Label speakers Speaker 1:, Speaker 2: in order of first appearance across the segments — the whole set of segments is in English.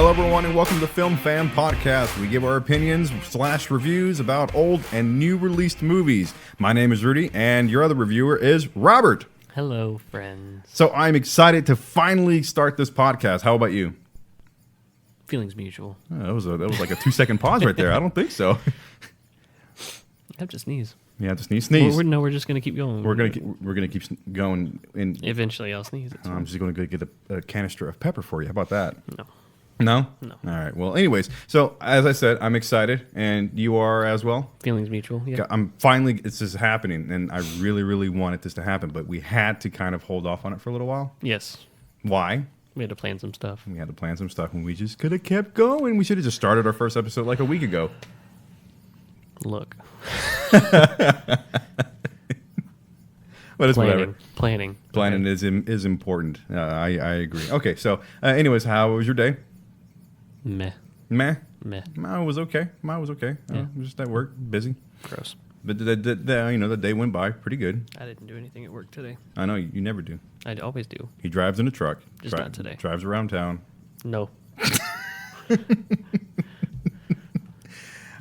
Speaker 1: Hello, everyone, and welcome to the Film Fan Podcast. We give our opinions / reviews about old and new released movies. My name is Rudy, and your other reviewer is Robert.
Speaker 2: Hello, friends.
Speaker 1: So I'm excited to finally start this podcast. How about you?
Speaker 2: Feelings mutual.
Speaker 1: Oh, that was like a 2-second pause right there. I don't think so.
Speaker 2: I have to sneeze.
Speaker 1: Yeah, just sneeze.
Speaker 2: We're just gonna keep going.
Speaker 1: We're gonna keep going. And
Speaker 2: eventually I'll sneeze.
Speaker 1: I'm just gonna go get a canister of pepper for you. How about that?
Speaker 2: No.
Speaker 1: No?
Speaker 2: No.
Speaker 1: All right. Well, anyways, so as I said, I'm excited, and you are as well.
Speaker 2: Feelings mutual. Yeah.
Speaker 1: I'm finally, this is happening, and I really, really wanted this to happen, but we had to kind of hold off on it for a little while.
Speaker 2: Yes.
Speaker 1: Why?
Speaker 2: We had to plan some stuff.
Speaker 1: We had to plan some stuff, and we just could have kept going. We should have just started our first episode like a week ago.
Speaker 2: Look.
Speaker 1: But it's whatever.
Speaker 2: Planning
Speaker 1: is important. I agree. Okay, so anyways, how was your day?
Speaker 2: Meh.
Speaker 1: Mine
Speaker 2: Meh.
Speaker 1: was okay.
Speaker 2: Yeah.
Speaker 1: Just at work, busy.
Speaker 2: Gross.
Speaker 1: But the day went by pretty good.
Speaker 2: I didn't do anything at work today.
Speaker 1: I know you never do.
Speaker 2: I always do.
Speaker 1: He drives in a truck.
Speaker 2: Just not today.
Speaker 1: Drives around town.
Speaker 2: No.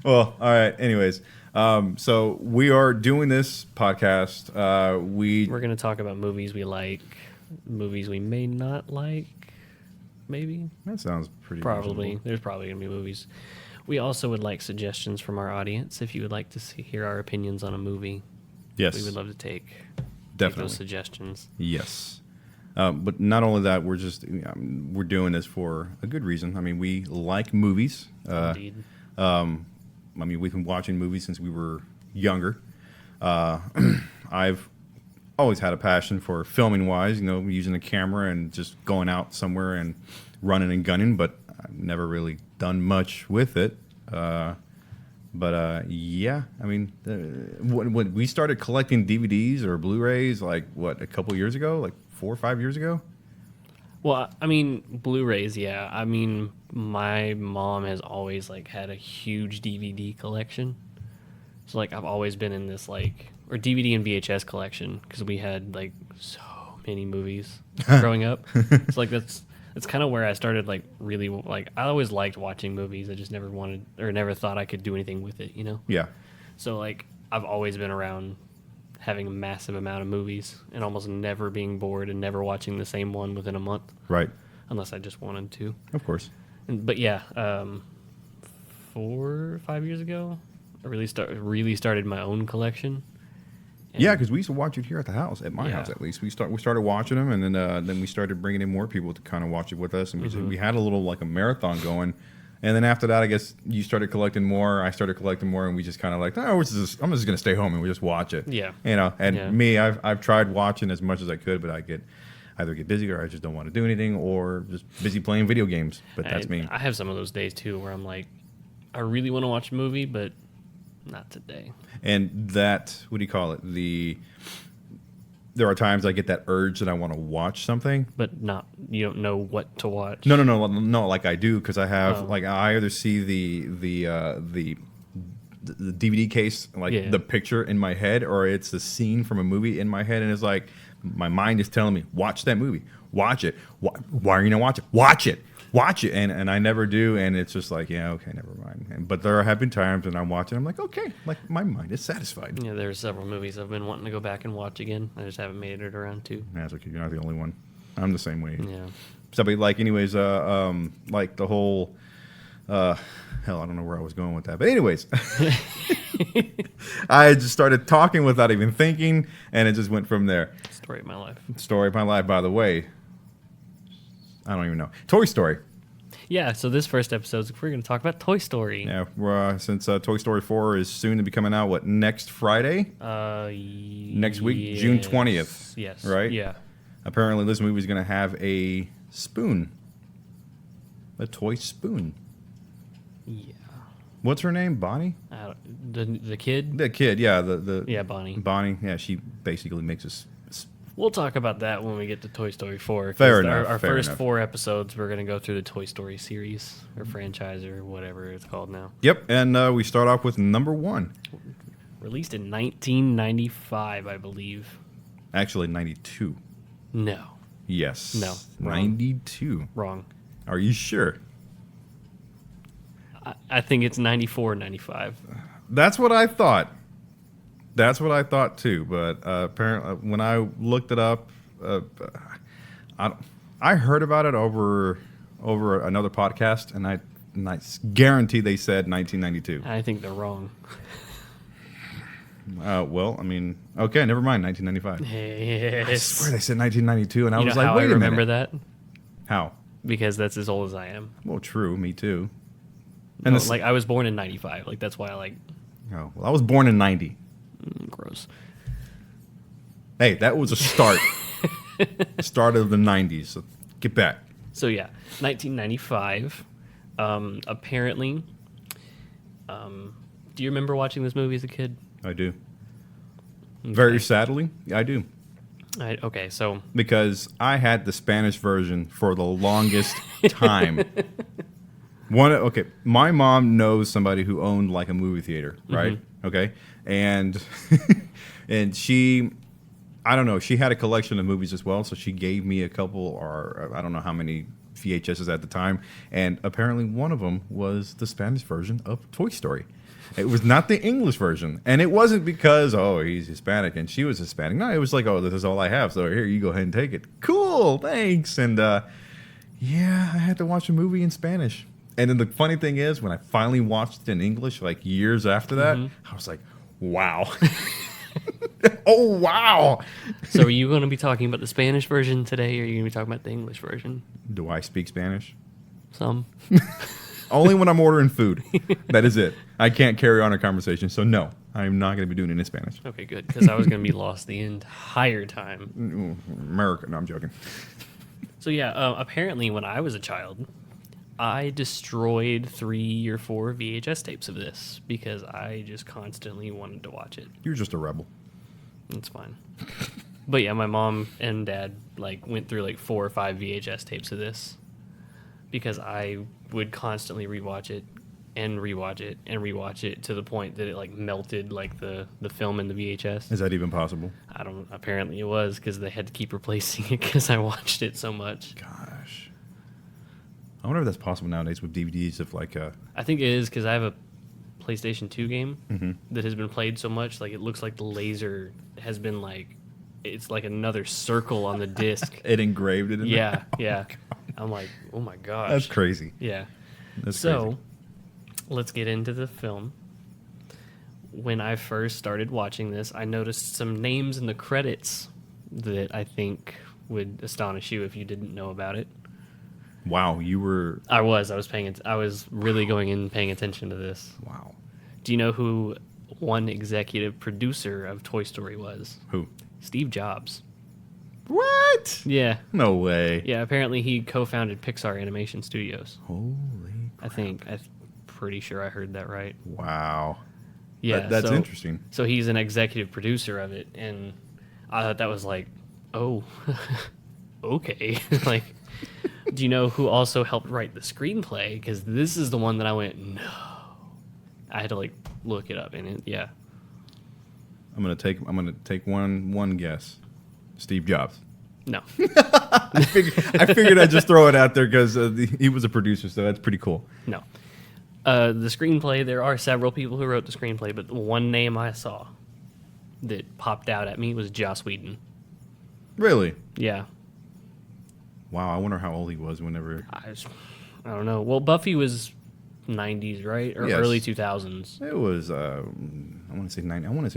Speaker 1: Well, all right. Anyways, so we are doing this podcast.
Speaker 2: We're gonna talk about movies we like, movies we may not like. Maybe.
Speaker 1: That sounds pretty
Speaker 2: Probably.
Speaker 1: reasonable.
Speaker 2: There's probably going to be movies. We also would like suggestions from our audience. If you would like to hear our opinions on a movie,
Speaker 1: Yes.
Speaker 2: we would love to take
Speaker 1: Definitely.
Speaker 2: those suggestions.
Speaker 1: Yes. But not only that, we're doing this for a good reason. I mean, we like movies.
Speaker 2: Indeed.
Speaker 1: I mean, we've been watching movies since we were younger. I've always had a passion for filming wise, using a camera and just going out somewhere and running and gunning, but I've never really done much with it. Yeah, I mean, when we started collecting DVDs or Blu-rays, a couple years ago, like 4 or 5 years ago?
Speaker 2: Well, I mean, Blu-rays, yeah. I mean, my mom has always, had a huge DVD collection. So, I've always been in this, or DVD and VHS collection, because we had, so many movies growing up. So, that's kind of where I started, really, I always liked watching movies. I just never wanted, or never thought I could do anything with it,
Speaker 1: Yeah.
Speaker 2: So, I've always been around having a massive amount of movies and almost never being bored and never watching the same one within a month.
Speaker 1: Right.
Speaker 2: Unless I just wanted to.
Speaker 1: Of course.
Speaker 2: But yeah, 4 or 5 years ago, I really started my own collection. And
Speaker 1: Yeah, because we used to watch it here at the house, at my
Speaker 2: Yeah.
Speaker 1: house at least. We started watching them, and then we started bringing in more people to kind of watch it with us, and we had a little a marathon going. And then after that, I guess you started collecting more. I started collecting more, and we just kind of I'm just going to stay home and we just watch it.
Speaker 2: Yeah.
Speaker 1: And
Speaker 2: Yeah.
Speaker 1: me, I've tried watching as much as I could, but I either get busy or I just don't want to do anything, or just busy playing video games. But that's me.
Speaker 2: I have some of those days too where I'm I really want to watch a movie, but not today.
Speaker 1: And that, what do you call it? There are times I get that urge that I want to watch something.
Speaker 2: But you don't know what to watch.
Speaker 1: No, like I do, because I have I either see the DVD case, the picture in my head, or it's the scene from a movie in my head, and it's my mind is telling me, watch that movie, watch it. Why are you not watch it? Watch it, and I never do, and it's just yeah, okay, never mind. But there have been times when I'm watching, I'm okay, my mind is satisfied.
Speaker 2: Yeah, there's several movies I've been wanting to go back and watch again. I just haven't made it around to.
Speaker 1: That's okay. You're not the only one. I'm the same way.
Speaker 2: Yeah.
Speaker 1: So, but anyways, the whole, hell, I don't know where I was going with that. But anyways, I just started talking without even thinking, and it just went from there.
Speaker 2: Story of my life.
Speaker 1: Story of my life, by the way. I don't even know. Toy Story.
Speaker 2: Yeah, so this first episode, we're going to talk about Toy Story.
Speaker 1: Yeah, since Toy Story 4 is soon to be coming out, next Friday? Next week, June 20th.
Speaker 2: Yes.
Speaker 1: Right?
Speaker 2: Yeah.
Speaker 1: Apparently, this movie is going to have a spoon. A toy spoon.
Speaker 2: Yeah.
Speaker 1: What's her name? Bonnie?
Speaker 2: The kid?
Speaker 1: The kid, yeah. The
Speaker 2: Bonnie.
Speaker 1: Bonnie, yeah. She basically makes us.
Speaker 2: We'll talk about that when we get to Toy Story 4.
Speaker 1: Fair enough.
Speaker 2: Our
Speaker 1: fair
Speaker 2: first
Speaker 1: enough.
Speaker 2: 4 episodes, we're going to go through the Toy Story series or franchise or whatever it's called now.
Speaker 1: Yep, and we start off with number 1.
Speaker 2: Released in 1995, I believe.
Speaker 1: Actually, 92.
Speaker 2: No.
Speaker 1: Yes.
Speaker 2: No, wrong.
Speaker 1: 92.
Speaker 2: Wrong.
Speaker 1: Are you sure?
Speaker 2: I think it's 94 or 95.
Speaker 1: That's what I thought. That's what I thought too. But apparently, when I looked it up, I heard about it over another podcast, and I guarantee they said 1992.
Speaker 2: I think they're wrong.
Speaker 1: Well, I mean, okay, never mind. 1995.
Speaker 2: Yes.
Speaker 1: I swear they said 1992, and I
Speaker 2: You
Speaker 1: was
Speaker 2: know
Speaker 1: like,
Speaker 2: how
Speaker 1: wait
Speaker 2: I
Speaker 1: a
Speaker 2: remember
Speaker 1: minute.
Speaker 2: that?
Speaker 1: How?
Speaker 2: Because that's as old as I am.
Speaker 1: Well, true. Me too.
Speaker 2: And no, like I was born in 95. Like that's why I like.
Speaker 1: Oh, well, I was born in 90.
Speaker 2: Gross.
Speaker 1: Hey, that was a start. Start of the 90s. So get back.
Speaker 2: So yeah, 1995. Apparently, do you remember watching this movie as a kid?
Speaker 1: I do.
Speaker 2: Okay.
Speaker 1: Very sadly, I do.
Speaker 2: Okay, so
Speaker 1: because I had the Spanish version for the longest time. Okay, my mom knows somebody who owned like a movie theater, right? Mm-hmm. Okay, and and she, I don't know, she had a collection of movies as well, so she gave me a couple, or I don't know how many VHSs at the time, and apparently one of them was the Spanish version of Toy Story. It was not the English version, and it wasn't because he's Hispanic and she was Hispanic. No, it was like, this is all I have, so here, you go ahead and take it. Cool, thanks. And yeah, I had to watch a movie in Spanish. And then the funny thing is, when I finally watched it in English, like years after that, I was like, wow. Oh, wow.
Speaker 2: So are you going to be talking about the Spanish version today, or are you going to be talking about the English version?
Speaker 1: Do I speak Spanish?
Speaker 2: Some.
Speaker 1: Only when I'm ordering food. That is it. I can't carry on a conversation, so no, I'm not going to be doing it in Spanish.
Speaker 2: Okay, good, because I was going to be lost the entire time.
Speaker 1: America. No, I'm joking.
Speaker 2: So yeah, apparently when I was a child, I destroyed 3 or 4 VHS tapes of this because I just constantly wanted to watch it.
Speaker 1: You're just a rebel.
Speaker 2: That's fine. But yeah, my mom and dad went through 4 or 5 VHS tapes of this because I would constantly rewatch it and rewatch it and rewatch it to the point that it melted the film in the VHS.
Speaker 1: Is that even possible?
Speaker 2: I don't. Apparently it was because they had to keep replacing it because I watched it so much.
Speaker 1: Gosh. I wonder if that's possible nowadays with DVDs of
Speaker 2: I think it is because I have a PlayStation 2 game that has been played so much, it looks like the laser has been it's like another circle on the disc.
Speaker 1: It engraved it in
Speaker 2: yeah,
Speaker 1: there?
Speaker 2: yeah. I'm like, oh my gosh.
Speaker 1: That's crazy.
Speaker 2: Yeah.
Speaker 1: That's
Speaker 2: so,
Speaker 1: crazy.
Speaker 2: Let's get into the film. When I first started watching this, I noticed some names in the credits that I think would astonish you if you didn't know about it.
Speaker 1: Wow, you were...
Speaker 2: I was really going in and paying attention to this.
Speaker 1: Wow.
Speaker 2: Do you know who one executive producer of Toy Story was?
Speaker 1: Who?
Speaker 2: Steve Jobs.
Speaker 1: What?
Speaker 2: Yeah.
Speaker 1: No way.
Speaker 2: Yeah, apparently he co-founded Pixar Animation Studios.
Speaker 1: Holy crap.
Speaker 2: I'm pretty sure I heard that right.
Speaker 1: Wow.
Speaker 2: Yeah,
Speaker 1: that's interesting.
Speaker 2: So he's an executive producer of it, and I thought that was oh, okay. Do you know who also helped write the screenplay? Because this is the one that I went, no. I had to look it up, and yeah.
Speaker 1: I'm gonna take one guess. Steve Jobs.
Speaker 2: No.
Speaker 1: I figured I'd just throw it out there because he was a producer, so that's pretty cool.
Speaker 2: No. The screenplay, there are several people who wrote the screenplay, but the one name I saw that popped out at me was Joss Whedon.
Speaker 1: Really?
Speaker 2: Yeah.
Speaker 1: Wow, I wonder how old he was whenever...
Speaker 2: I don't know. Well, Buffy was 90s, right? Or
Speaker 1: yes.
Speaker 2: Early 2000s.
Speaker 1: It was, I want to say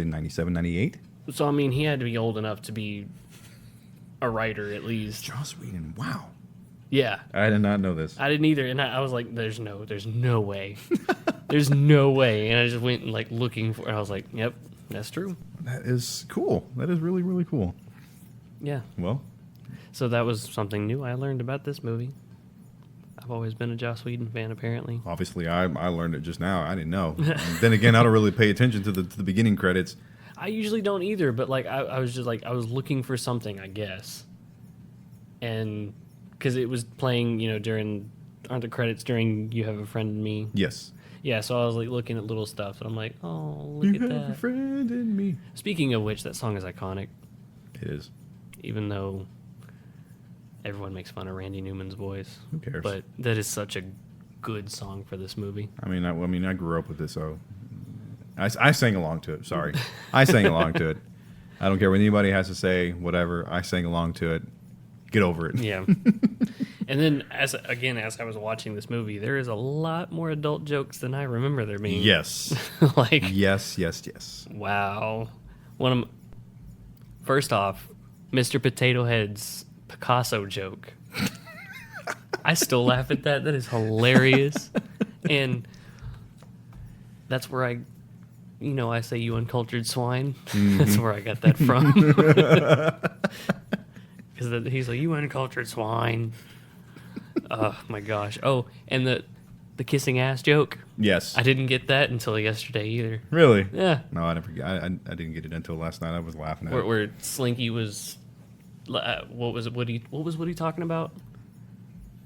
Speaker 1: 97, 98.
Speaker 2: So, I mean, he had to be old enough to be a writer, at least.
Speaker 1: Joss Whedon, wow.
Speaker 2: Yeah.
Speaker 1: I did not know this.
Speaker 2: I didn't either, and I was like, there's no way. There's no way. And I just went and, looking for it. I was like, yep, that's true.
Speaker 1: That is cool. That is really, really cool.
Speaker 2: Yeah.
Speaker 1: Well...
Speaker 2: So that was something new I learned about this movie. I've always been a Joss Whedon fan, apparently.
Speaker 1: Obviously, I learned it just now. I didn't know. Then again, I don't really pay attention to the beginning credits.
Speaker 2: I usually don't either, but I was just I was looking for something, I guess. And because it was playing, aren't the credits during You Have a Friend in Me?
Speaker 1: Yes.
Speaker 2: Yeah, so I was looking at little stuff, and I'm like, oh, look at that. You have
Speaker 1: a friend in me.
Speaker 2: Speaking of which, that song is iconic.
Speaker 1: It is.
Speaker 2: Even though everyone makes fun of Randy Newman's voice.
Speaker 1: Who cares?
Speaker 2: But that is such a good song for this movie.
Speaker 1: I mean, I grew up with this, so I sang along to it. Sorry, I sang along to it. I don't care what anybody has to say. Whatever, I sang along to it. Get over it.
Speaker 2: Yeah. And then, as I was watching this movie, there is a lot more adult jokes than I remember there being.
Speaker 1: Yes.
Speaker 2: Like,
Speaker 1: yes.
Speaker 2: wow. First off, Mr. Potato Head's Picasso joke. I still laugh at that. That is hilarious. And that's where I say you uncultured swine. Mm-hmm. That's where I got that from. Because he's like, you uncultured swine. Oh, my gosh. Oh, and the kissing ass joke.
Speaker 1: Yes.
Speaker 2: I didn't get that until yesterday either.
Speaker 1: Really?
Speaker 2: Yeah.
Speaker 1: No, I never. I didn't get it until last night. I was laughing at it.
Speaker 2: Where Slinky was... what was Woody talking about?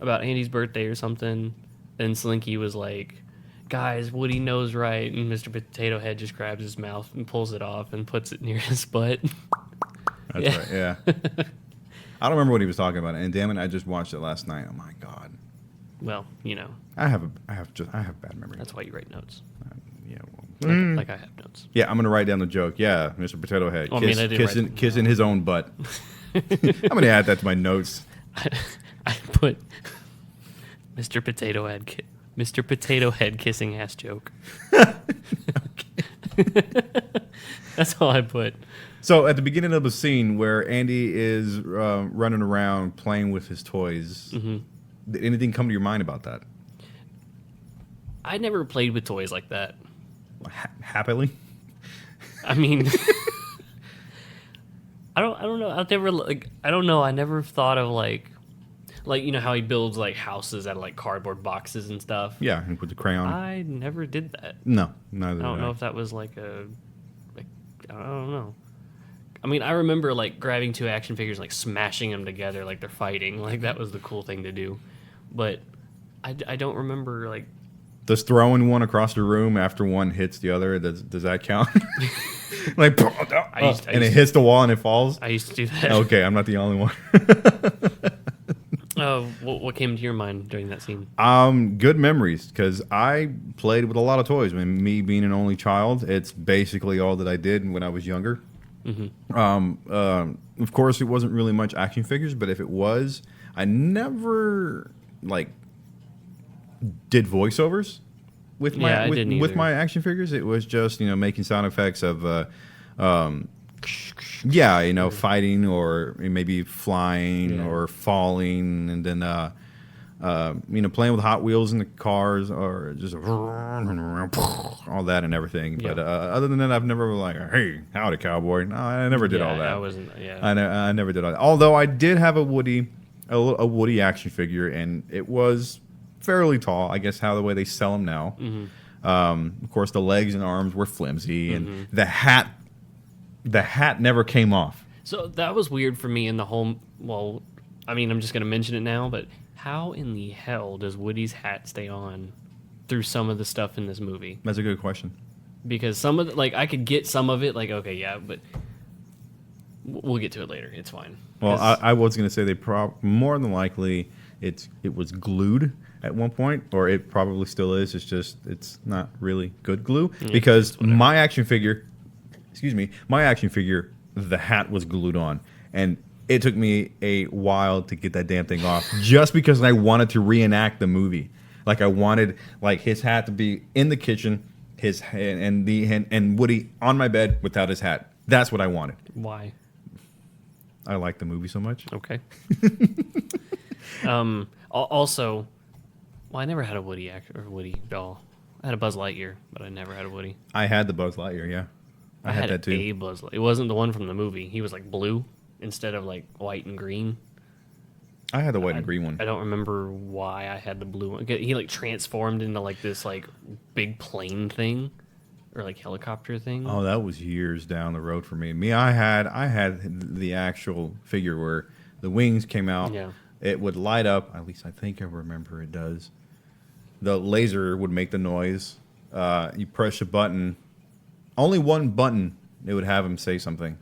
Speaker 2: About Andy's birthday or something. And Slinky was like, guys, Woody knows right. And Mr. Potato Head just grabs his mouth and pulls it off and puts it near his butt.
Speaker 1: That's right, yeah. I don't remember what he was talking about. And damn it, I just watched it last night. Oh my God.
Speaker 2: Well,
Speaker 1: I have bad memory.
Speaker 2: That's why you write notes.
Speaker 1: Yeah. Well,
Speaker 2: like I have notes.
Speaker 1: Yeah, I'm going to write down the joke. Yeah, Mr. Potato Head.
Speaker 2: Well, I didn't
Speaker 1: kissing his own butt. I'm going to add that to my notes.
Speaker 2: I put Mr. Potato Head kissing ass joke. That's all I put.
Speaker 1: So at the beginning of the scene where Andy is running around playing with his toys,
Speaker 2: mm-hmm.
Speaker 1: Did anything come to your mind about that?
Speaker 2: I never played with toys like that.
Speaker 1: Happily?
Speaker 2: I mean, I don't know. I don't know. I never thought of like how he builds like houses out of like cardboard boxes and stuff.
Speaker 1: Yeah, and with the crayon.
Speaker 2: I never did that.
Speaker 1: No, neither.
Speaker 2: I don't know if that was like I don't know. I mean, I remember like grabbing two action figures, like smashing them together, like they're fighting. Like that was the cool thing to do. But I don't remember like.
Speaker 1: Does throwing one across the room after one hits the other, does that count? Like, and it hits the wall and it falls?
Speaker 2: I used to do that.
Speaker 1: Okay, I'm not the only one.
Speaker 2: What came to your mind during that scene?
Speaker 1: Good memories, because I played with a lot of toys. I mean, me being an only child, it's basically all that I did when I was younger. Mm-hmm. Of course, it wasn't really much action figures, but if it was, I never did voiceovers with my action figures. It was just making sound effects of fighting or maybe flying or falling, and then playing with Hot Wheels in the cars or just all that and everything. But other than that, I've never hey, howdy, cowboy. No, I never did all that.
Speaker 2: I wasn't. Yeah,
Speaker 1: I never did all that. Although I did have a Woody action figure, and it was fairly tall. I guess the way they sell them now. Mm-hmm. Of course, the legs and arms were flimsy, and the hat never came off.
Speaker 2: So that was weird for me in the whole. Well, I mean, I'm just going to mention it now, but how in the hell does Woody's hat stay on through some of the stuff in this movie?
Speaker 1: That's a good question. Because
Speaker 2: some of I could get some of it, okay, yeah, but we'll get to it later. It's fine.
Speaker 1: Well, I was going to say more than likely it was glued at one point, or it probably still is. It's just it's not really good glue, because my action figure, the hat was glued on, and it took me a while to get that damn thing off, just because I wanted to reenact the movie. Like I wanted his hat to be in the kitchen, and Woody on my bed without his hat. That's what I wanted.
Speaker 2: Why?
Speaker 1: I like the movie so much.
Speaker 2: Okay. Also, I never had a Woody doll. I had a Buzz Lightyear, but I never had a Woody.
Speaker 1: I had the Buzz Lightyear, yeah. I had that too.
Speaker 2: A Buzz Lightyear. It wasn't the one from the movie. He was blue instead of white and green.
Speaker 1: I had the white and green one.
Speaker 2: I don't remember why I had the blue one. He transformed into this big plane thing or helicopter thing.
Speaker 1: Oh, that was years down the road for me. I had the actual figure where the wings came out.
Speaker 2: Yeah.
Speaker 1: It would light up. At least I think I remember it does. The laser would make the noise. You press a button. Only one button, it would have him say something.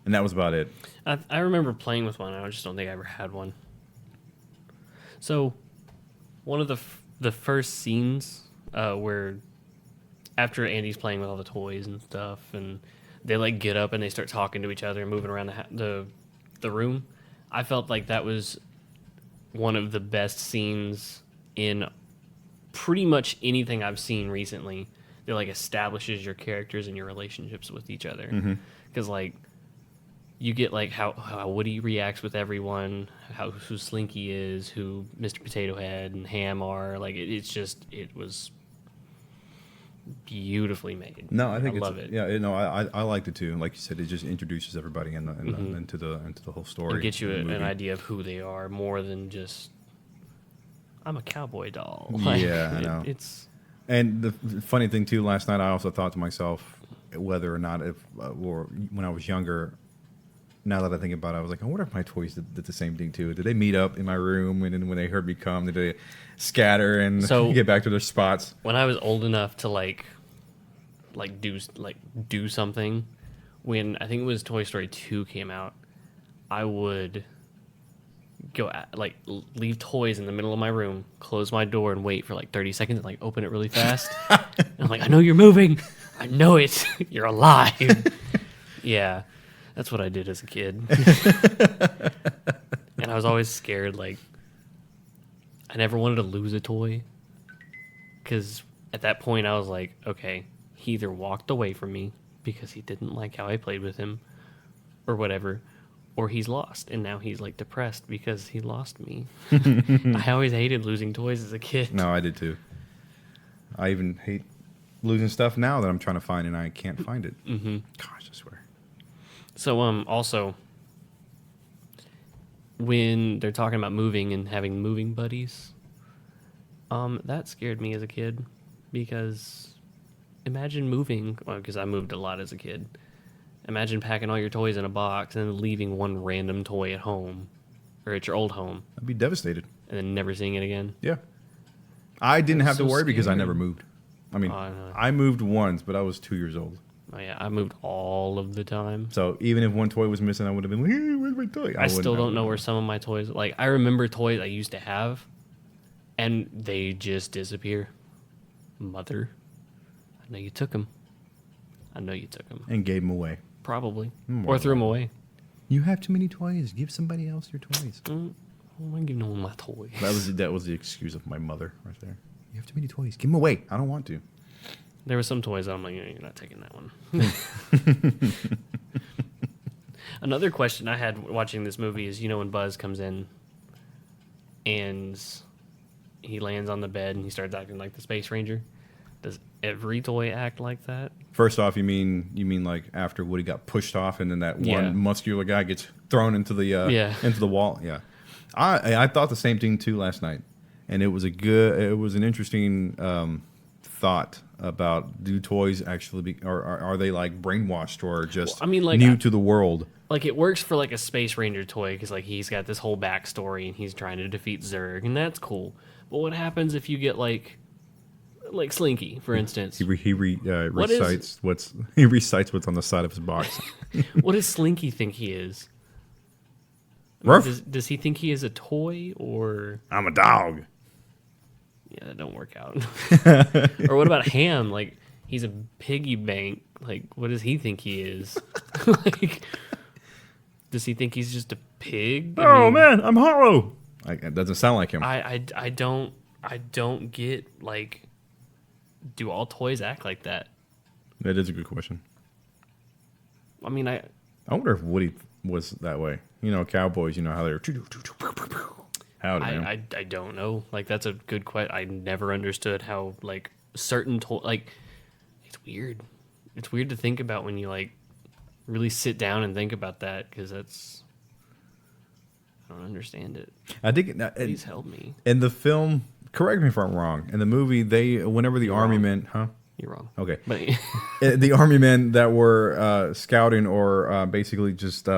Speaker 1: And that was about it.
Speaker 2: I remember playing with one. I just don't think I ever had one. So, one of the the first scenes where after Andy's playing with all the toys and stuff, and they like get up and they start talking to each other and moving around the room, I felt like that was one of the best scenes in pretty much anything I've seen recently. That like establishes your characters and your relationships with each other, because like you get like how Woody reacts with everyone, who Slinky is, who Mr. Potato Head and Ham are. Like it was beautifully made.
Speaker 1: No, I think I
Speaker 2: love it.
Speaker 1: Yeah, I liked it too. Like you said, it just introduces everybody into the whole story.
Speaker 2: And gets you an idea of who they are more than just I'm a cowboy doll. Like,
Speaker 1: yeah, I know. And the funny thing too, last night I also thought to myself whether or not or when I was younger. Now that I think about it, I was like, I wonder if my toys did the same thing too. Did they meet up in my room, and then when they heard me come, did they scatter and get back to their spots?
Speaker 2: When I was old enough to like do something, when I think it was Toy Story 2 came out, I would go leave toys in the middle of my room, close my door, and wait for like 30 seconds, and like open it really fast. And I'm like, I know you're moving. I know it. You're alive. Yeah. That's what I did as a kid. And I was always scared, like, I never wanted to lose a toy. Because at that point, I was like, okay, he either walked away from me because he didn't like how I played with him or whatever, or he's lost. And now he's, like, depressed because he lost me. I always hated losing toys as a kid.
Speaker 1: No, I did too. I even hate losing stuff now that I'm trying to find and I can't find it. Mm-hmm. Gosh, I swear.
Speaker 2: So, also, when they're talking about moving and having moving buddies, that scared me as a kid, because imagine moving, because I moved a lot as a kid. Imagine packing all your toys in a box and then leaving one random toy at home, or at your old home.
Speaker 1: I'd be devastated.
Speaker 2: And then never seeing it again.
Speaker 1: Yeah. I didn't have to worry because I never moved. I mean, I moved once, but I was 2 years old.
Speaker 2: Oh, yeah, I moved all of the time.
Speaker 1: So even if one toy was missing, I would have been like, hey, where's my toy?
Speaker 2: I still don't know where some of my toys... Like, I remember toys I used to have, and they just disappear. Mother, I know you took them. I know you took them.
Speaker 1: And gave them away.
Speaker 2: Probably. Or threw them away.
Speaker 1: You have too many toys. Give somebody else your toys.
Speaker 2: I'm not giving no one my toys.
Speaker 1: That was the excuse of my mother right there. You have too many toys. Give them away. I don't want to.
Speaker 2: There were some toys that I'm like, you're not taking that one. Another question I had watching this movie is, when Buzz comes in and he lands on the bed and he starts acting like the Space Ranger, does every toy act like that?
Speaker 1: First off, you mean like after Woody got pushed off and then that one muscular guy gets thrown into the into the wall? Yeah. I thought the same thing too last night. And it was an interesting thought about, do toys actually are they like brainwashed or just new to the world?
Speaker 2: Like, it works for like a Space Ranger toy because like he's got this whole backstory and he's trying to defeat Zurg, and that's cool. But what happens if you get like Slinky, for instance?
Speaker 1: He recites what's on the side of his box.
Speaker 2: What does Slinky think he is? Does he think he is a toy, or
Speaker 1: I'm a dog?
Speaker 2: Yeah, that don't work out. Or what about Ham? Like, he's a piggy bank. Like, what does he think he is? Like, does he think he's just a pig?
Speaker 1: Man, I'm hollow. It doesn't sound like him.
Speaker 2: I don't get, like, do all toys act like that?
Speaker 1: That is a good question.
Speaker 2: I mean,
Speaker 1: I wonder if Woody was that way. Cowboys, how they're...
Speaker 2: I don't know. Like, that's a good question. I never understood how, like, certain like, it's weird. It's weird to think about when you, like, really sit down and think about that, because I don't understand it.
Speaker 1: I think
Speaker 2: Please help me.
Speaker 1: In the film, correct me if I'm wrong. In the movie, whenever the army men,
Speaker 2: You're wrong.
Speaker 1: Okay.
Speaker 2: But
Speaker 1: the army men that were scouting or basically just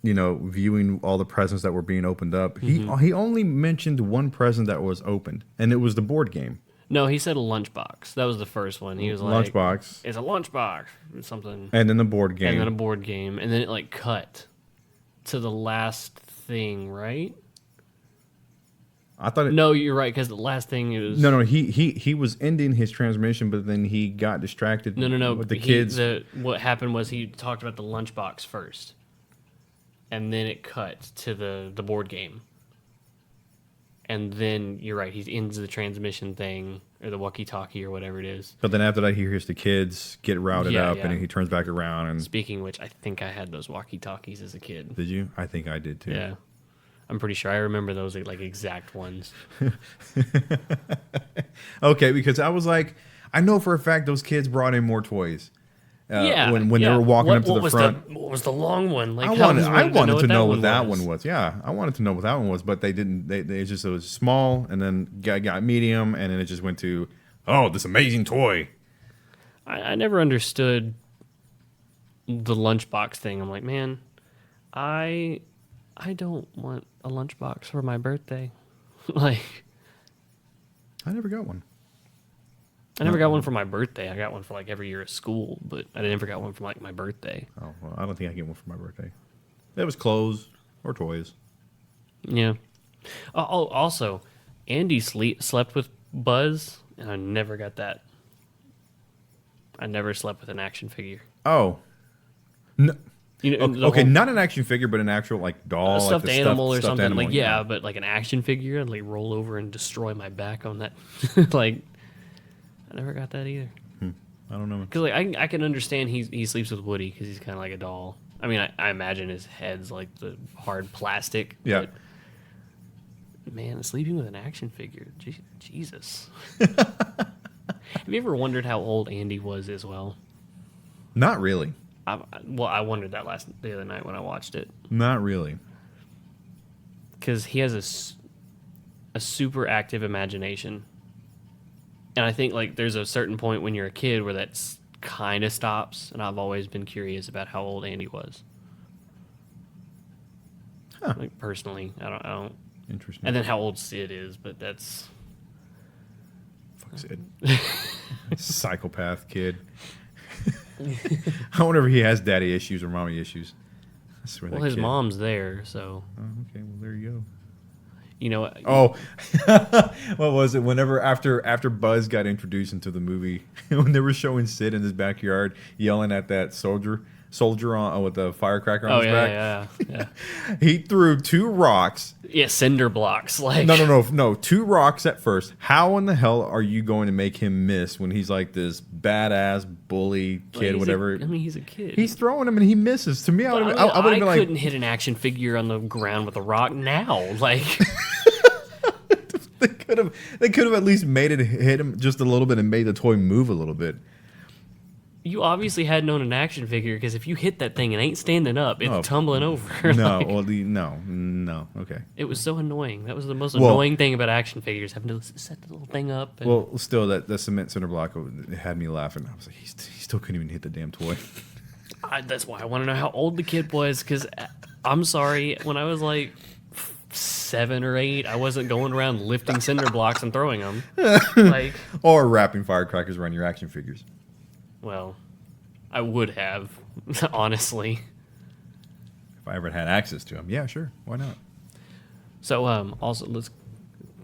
Speaker 1: viewing all the presents that were being opened up. Mm-hmm. He only mentioned one present that was opened, and it was the board game.
Speaker 2: No, he said a lunchbox. That was the first one. He was like,
Speaker 1: lunchbox.
Speaker 2: It's a lunchbox or something.
Speaker 1: And then the board game.
Speaker 2: And then a board game. And then it like cut to the last thing, right?
Speaker 1: I thought it,
Speaker 2: no, you're right because the last thing it was
Speaker 1: no. He was ending his transmission, but then he got distracted.
Speaker 2: no.
Speaker 1: With the kids.
Speaker 2: What happened was he talked about the lunchbox first, and then it cut to the board game, and then you're right. He ends the transmission thing or the walkie-talkie or whatever it is.
Speaker 1: But then after that, he hears the kids get routed up, and then he turns back around. And
Speaker 2: speaking of which, I think I had those walkie-talkies as a kid.
Speaker 1: Did you? I think I did too.
Speaker 2: Yeah. I'm pretty sure I remember those like exact ones.
Speaker 1: Okay, because I was like, I know for a fact those kids brought in more toys. When they were walking up to the front.
Speaker 2: What was the long one? Like
Speaker 1: I wanted to know what that one was. Yeah, I wanted to know what that one was, but they didn't. They just, it was small, and then got medium, and then it just went to, oh, this amazing toy.
Speaker 2: I never understood the lunchbox thing. I'm like, man, I don't want a lunchbox for my birthday. Like,
Speaker 1: I never got one.
Speaker 2: I never got one for my birthday. I got one for like every year at school, but I never got one for like my birthday.
Speaker 1: Oh, well, I don't think I get one for my birthday. It was clothes or toys.
Speaker 2: Yeah. Oh, also, Andy slept with Buzz, and I never got that. I never slept with an action figure.
Speaker 1: Oh. No.
Speaker 2: You know,
Speaker 1: okay, not an action figure, but an actual like doll,
Speaker 2: a stuffed animal or something.
Speaker 1: Animal,
Speaker 2: like but like an action figure, I'd like roll over and destroy my back on that. Like, I never got that either.
Speaker 1: I don't know.
Speaker 2: Because like I can understand he sleeps with Woody because he's kind of like a doll. I mean, I imagine his head's like the hard plastic.
Speaker 1: Yeah.
Speaker 2: But, man, sleeping with an action figure, Jesus. Have you ever wondered how old Andy was as well?
Speaker 1: Not really.
Speaker 2: I wondered that the other night when I watched it.
Speaker 1: Not really.
Speaker 2: Because he has a super active imagination. And I think like there's a certain point when you're a kid where that's kind of stops. And I've always been curious about how old Andy was.
Speaker 1: Huh.
Speaker 2: Like personally, I don't.
Speaker 1: Interesting.
Speaker 2: And then how old Sid is, but that's...
Speaker 1: Fuck Sid. Psychopath kid. I wonder if he has daddy issues or mommy issues. I swear
Speaker 2: well, his mom's there, so...
Speaker 1: Oh, okay, well, there you go.
Speaker 2: You know...
Speaker 1: Oh, what was it? Whenever, after Buzz got introduced into the movie, when they were showing Sid in his backyard yelling at that soldier on with the firecracker on his back.
Speaker 2: Yeah.
Speaker 1: He threw 2 rocks.
Speaker 2: Yeah, cinder blocks. Like
Speaker 1: No, 2 rocks at first. How in the hell are you going to make him miss when he's like this badass bully kid, whatever?
Speaker 2: He's a kid.
Speaker 1: He's throwing him and he misses. To me, I would have been like, I
Speaker 2: couldn't hit an action figure on the ground with a rock now. Like
Speaker 1: they could have at least made it hit him just a little bit and made the toy move a little bit.
Speaker 2: You obviously hadn't owned an action figure because if you hit that thing, it ain't standing up; it's tumbling over.
Speaker 1: No,
Speaker 2: like,
Speaker 1: no. Okay.
Speaker 2: It was so annoying. That was the most annoying thing about action figures, having to set the little thing up. And
Speaker 1: still, that cement cinder block had me laughing. I was like, he still couldn't even hit the damn toy.
Speaker 2: That's why I want to know how old the kid was. Because I'm sorry, when I was like 7 or 8, I wasn't going around lifting cinder blocks and throwing them, like
Speaker 1: or wrapping firecrackers around your action figures.
Speaker 2: Well, I would have, honestly.
Speaker 1: If I ever had access to them, yeah, sure, why not?
Speaker 2: So, also, let's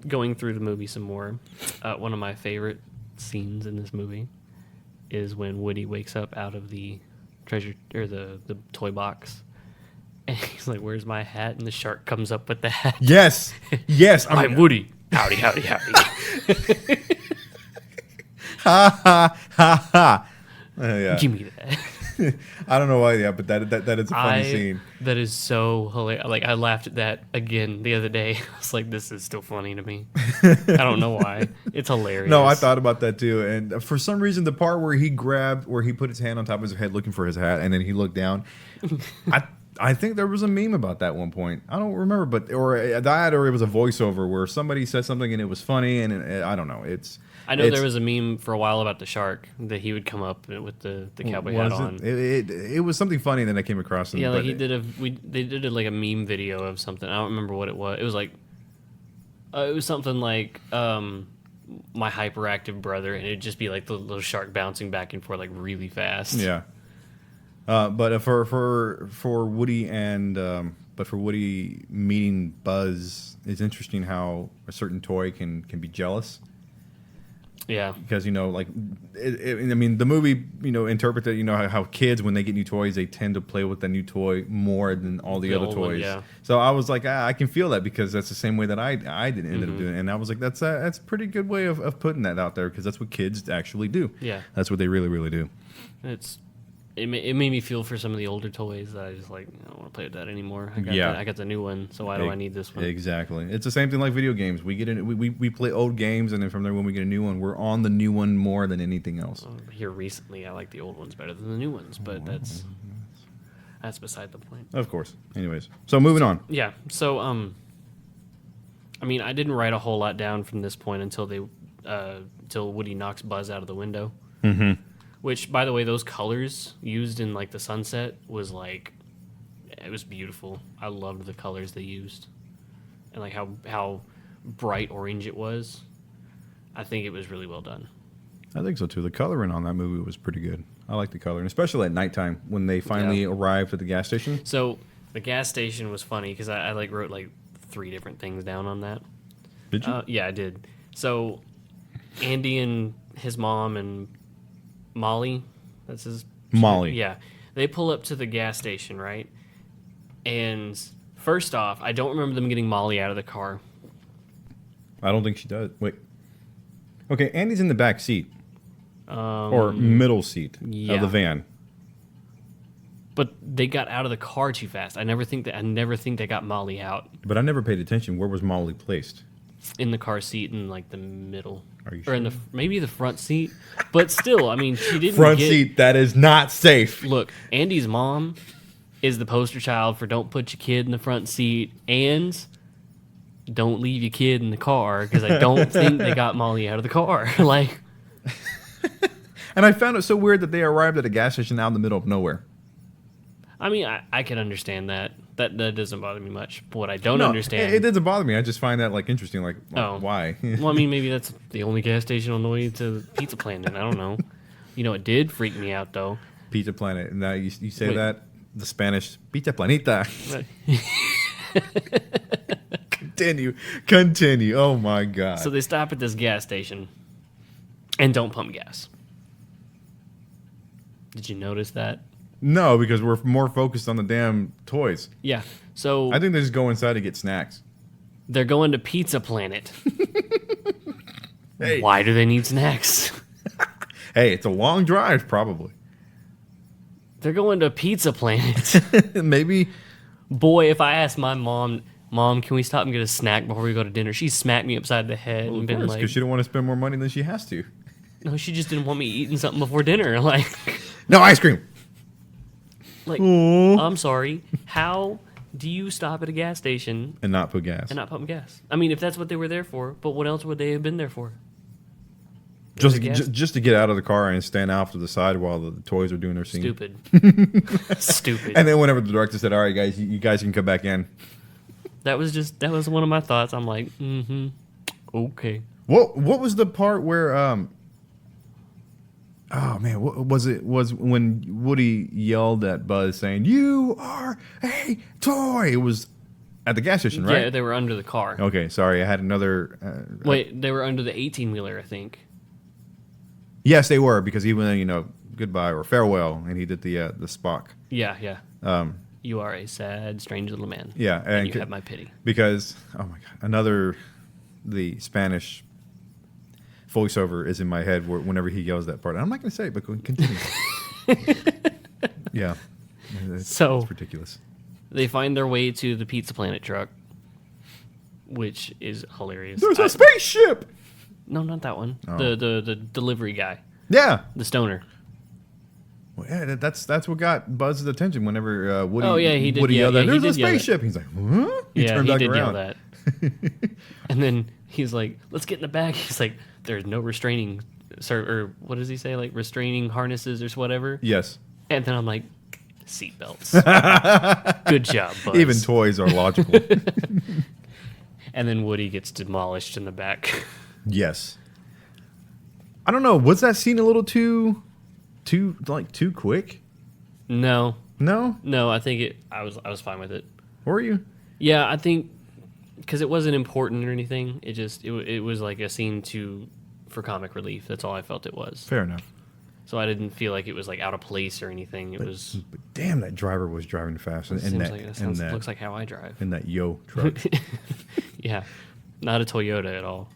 Speaker 2: going through the movie some more. One of my favorite scenes in this movie is when Woody wakes up out of the treasure or the toy box, and he's like, "Where's my hat?" And the shark comes up with the hat.
Speaker 1: Yes.
Speaker 2: I'm Woody. Howdy.
Speaker 1: Ha ha ha ha. Yeah.
Speaker 2: Give me that.
Speaker 1: I don't know why, but that is a funny scene.
Speaker 2: That is so hilarious. Like, I laughed at that again the other day. I was like, this is still funny to me. I don't know why. It's hilarious.
Speaker 1: No, I thought about that too. And for some reason, the part where he put his hand on top of his head looking for his hat, and then he looked down, I think there was a meme about that one point. I don't remember, but or it was a voiceover where somebody said something and it was funny, and I don't know.
Speaker 2: I know there was a meme for a while about the shark that he would come up with the cowboy hat on.
Speaker 1: It was something funny that I came across.
Speaker 2: Yeah, like they did like a meme video of something. I don't remember what it was. It was like it was something like my hyperactive brother, and it'd just be like the little shark bouncing back and forth like really fast.
Speaker 1: Yeah. But for Woody and But for Woody meeting Buzz, it's interesting how a certain toy can be jealous.
Speaker 2: Yeah.
Speaker 1: Because, you know, like, I mean, the movie, you know, interprets, you know, how kids, when they get new toys, they tend to play with the new toy more than all the other toys.
Speaker 2: One, yeah.
Speaker 1: So I was like, I can feel that, because that's the same way that I did end up doing it. And I was like, that's a pretty good way of putting that out there, because that's what kids actually do.
Speaker 2: Yeah.
Speaker 1: That's what they really, really do.
Speaker 2: It made me feel for some of the older toys that I just like, I don't want to play with that anymore. I got the new one, so why do I need this one?
Speaker 1: Exactly. It's the same thing like video games. We get we play old games, and then from there, when we get a new one, we're on the new one more than anything else.
Speaker 2: Here recently, I like the old ones better than the new ones, but that's beside the point.
Speaker 1: Of course. Anyways, so moving on.
Speaker 2: Yeah. So I mean, I didn't write a whole lot down from this point until Woody knocks Buzz out of the window.
Speaker 1: Mm-hmm.
Speaker 2: Which, by the way, those colors used in like the sunset was like, it was beautiful. I loved the colors they used, and like how bright orange it was. I think it was really well done.
Speaker 1: I think so too. The coloring on that movie was pretty good. I like the coloring, especially at nighttime when they finally arrived at the gas station.
Speaker 2: So the gas station was funny because I like wrote like 3 different things down on that.
Speaker 1: Did you?
Speaker 2: Yeah, I did. So Andy and his mom and Molly, that's his...
Speaker 1: Molly.
Speaker 2: Yeah. They pull up to the gas station, right? And first off, I don't remember them getting Molly out of the car.
Speaker 1: I don't think she does. Wait. Okay, Andy's in the back seat. Or middle seat of the van.
Speaker 2: But they got out of the car too fast. I never think they got Molly out.
Speaker 1: But I never paid attention. Where was Molly placed?
Speaker 2: In the car seat in like the middle.
Speaker 1: Are you
Speaker 2: or
Speaker 1: sure?
Speaker 2: in maybe the front seat. But still, I mean, she didn't
Speaker 1: front seat, that is not safe.
Speaker 2: Look, Andy's mom is the poster child for don't put your kid in the front seat and don't leave your kid in the car, because I don't think they got Molly out of the car. Like,
Speaker 1: and I found it so weird that they arrived at a gas station out in the middle of nowhere.
Speaker 2: I mean, I can understand that. That doesn't bother me much. But what I don't understand...
Speaker 1: It doesn't bother me. I just find that, like, interesting. Like, why?
Speaker 2: Well, I mean, maybe that's the only gas station on the way to Pizza Planet. I don't know. You know, it did freak me out, though.
Speaker 1: Pizza Planet. Now, you say that, the Spanish, Pizza Planeta. Continue. Oh, my God.
Speaker 2: So they stop at this gas station and don't pump gas. Did you notice that?
Speaker 1: No, because we're more focused on the damn toys.
Speaker 2: Yeah. So
Speaker 1: I think they just go inside to get snacks.
Speaker 2: They're going to Pizza Planet.
Speaker 1: Hey.
Speaker 2: Why do they need snacks?
Speaker 1: Hey, it's a long drive, probably.
Speaker 2: They're going to Pizza Planet.
Speaker 1: Maybe.
Speaker 2: Boy, if I asked my mom, can we stop and get a snack before we go to dinner? She smacked me upside the head and been like,
Speaker 1: because she don't want to spend more money than she has to.
Speaker 2: No, she just didn't want me eating something before dinner. Like,
Speaker 1: no ice cream.
Speaker 2: Like, I'm sorry. How do you stop at a gas station
Speaker 1: and not put gas?
Speaker 2: And not pump gas? I mean, if that's what they were there for, but what else would they have been there for?
Speaker 1: Just to get out of the car and stand off to the side while the toys are doing their scene.
Speaker 2: Stupid. Stupid.
Speaker 1: And then whenever the director said, "All right, guys, you guys can come back in,"
Speaker 2: that was one of my thoughts. I'm like, okay.
Speaker 1: What was the part where oh man, what was it? Was when Woody yelled at Buzz saying, "You are a toy"? It was at the gas station, right?
Speaker 2: Yeah, they were under the car.
Speaker 1: Okay, sorry, I had another.
Speaker 2: Wait, they were under the 18-wheeler, I think.
Speaker 1: Yes, they were, because he went, goodbye or farewell, and he did the Spock.
Speaker 2: Yeah. You are a sad, strange little man.
Speaker 1: Yeah,
Speaker 2: and you have my pity.
Speaker 1: Because oh my God, the Spanish voiceover is in my head whenever he yells that part. I'm not going to say it, but continue. Yeah. It's ridiculous.
Speaker 2: They find their way to the Pizza Planet truck, which is hilarious.
Speaker 1: There's a spaceship!
Speaker 2: No, not that one.
Speaker 1: Oh.
Speaker 2: The delivery guy.
Speaker 1: Yeah.
Speaker 2: The stoner.
Speaker 1: Well, yeah, that's what got Buzz's attention whenever Woody,
Speaker 2: he did
Speaker 1: Woody yelled that, "There's a
Speaker 2: spaceship!"
Speaker 1: He's like, huh?
Speaker 2: He did yell that. And then he's like, "Let's get in the back." He's like, "There's no restraining, sir," or what does he say? Like restraining harnesses or whatever.
Speaker 1: Yes.
Speaker 2: And then I'm like, seatbelts. Good job, Buzz.
Speaker 1: Even toys are logical.
Speaker 2: And then Woody gets demolished in the back. Yes.
Speaker 1: I don't know. Was that scene a little too quick?
Speaker 2: No.
Speaker 1: No?
Speaker 2: No, I think I was fine with it.
Speaker 1: Were you?
Speaker 2: Yeah, I think because it wasn't important or anything. It was like a scene for comic relief. That's all I felt it was.
Speaker 1: Fair enough.
Speaker 2: So I didn't feel like it was like out of place or anything. It
Speaker 1: But
Speaker 2: was.
Speaker 1: damn, that driver was driving fast.
Speaker 2: Looks like how I drive.
Speaker 1: In that Yo truck.
Speaker 2: Yeah, not a Toyota at all.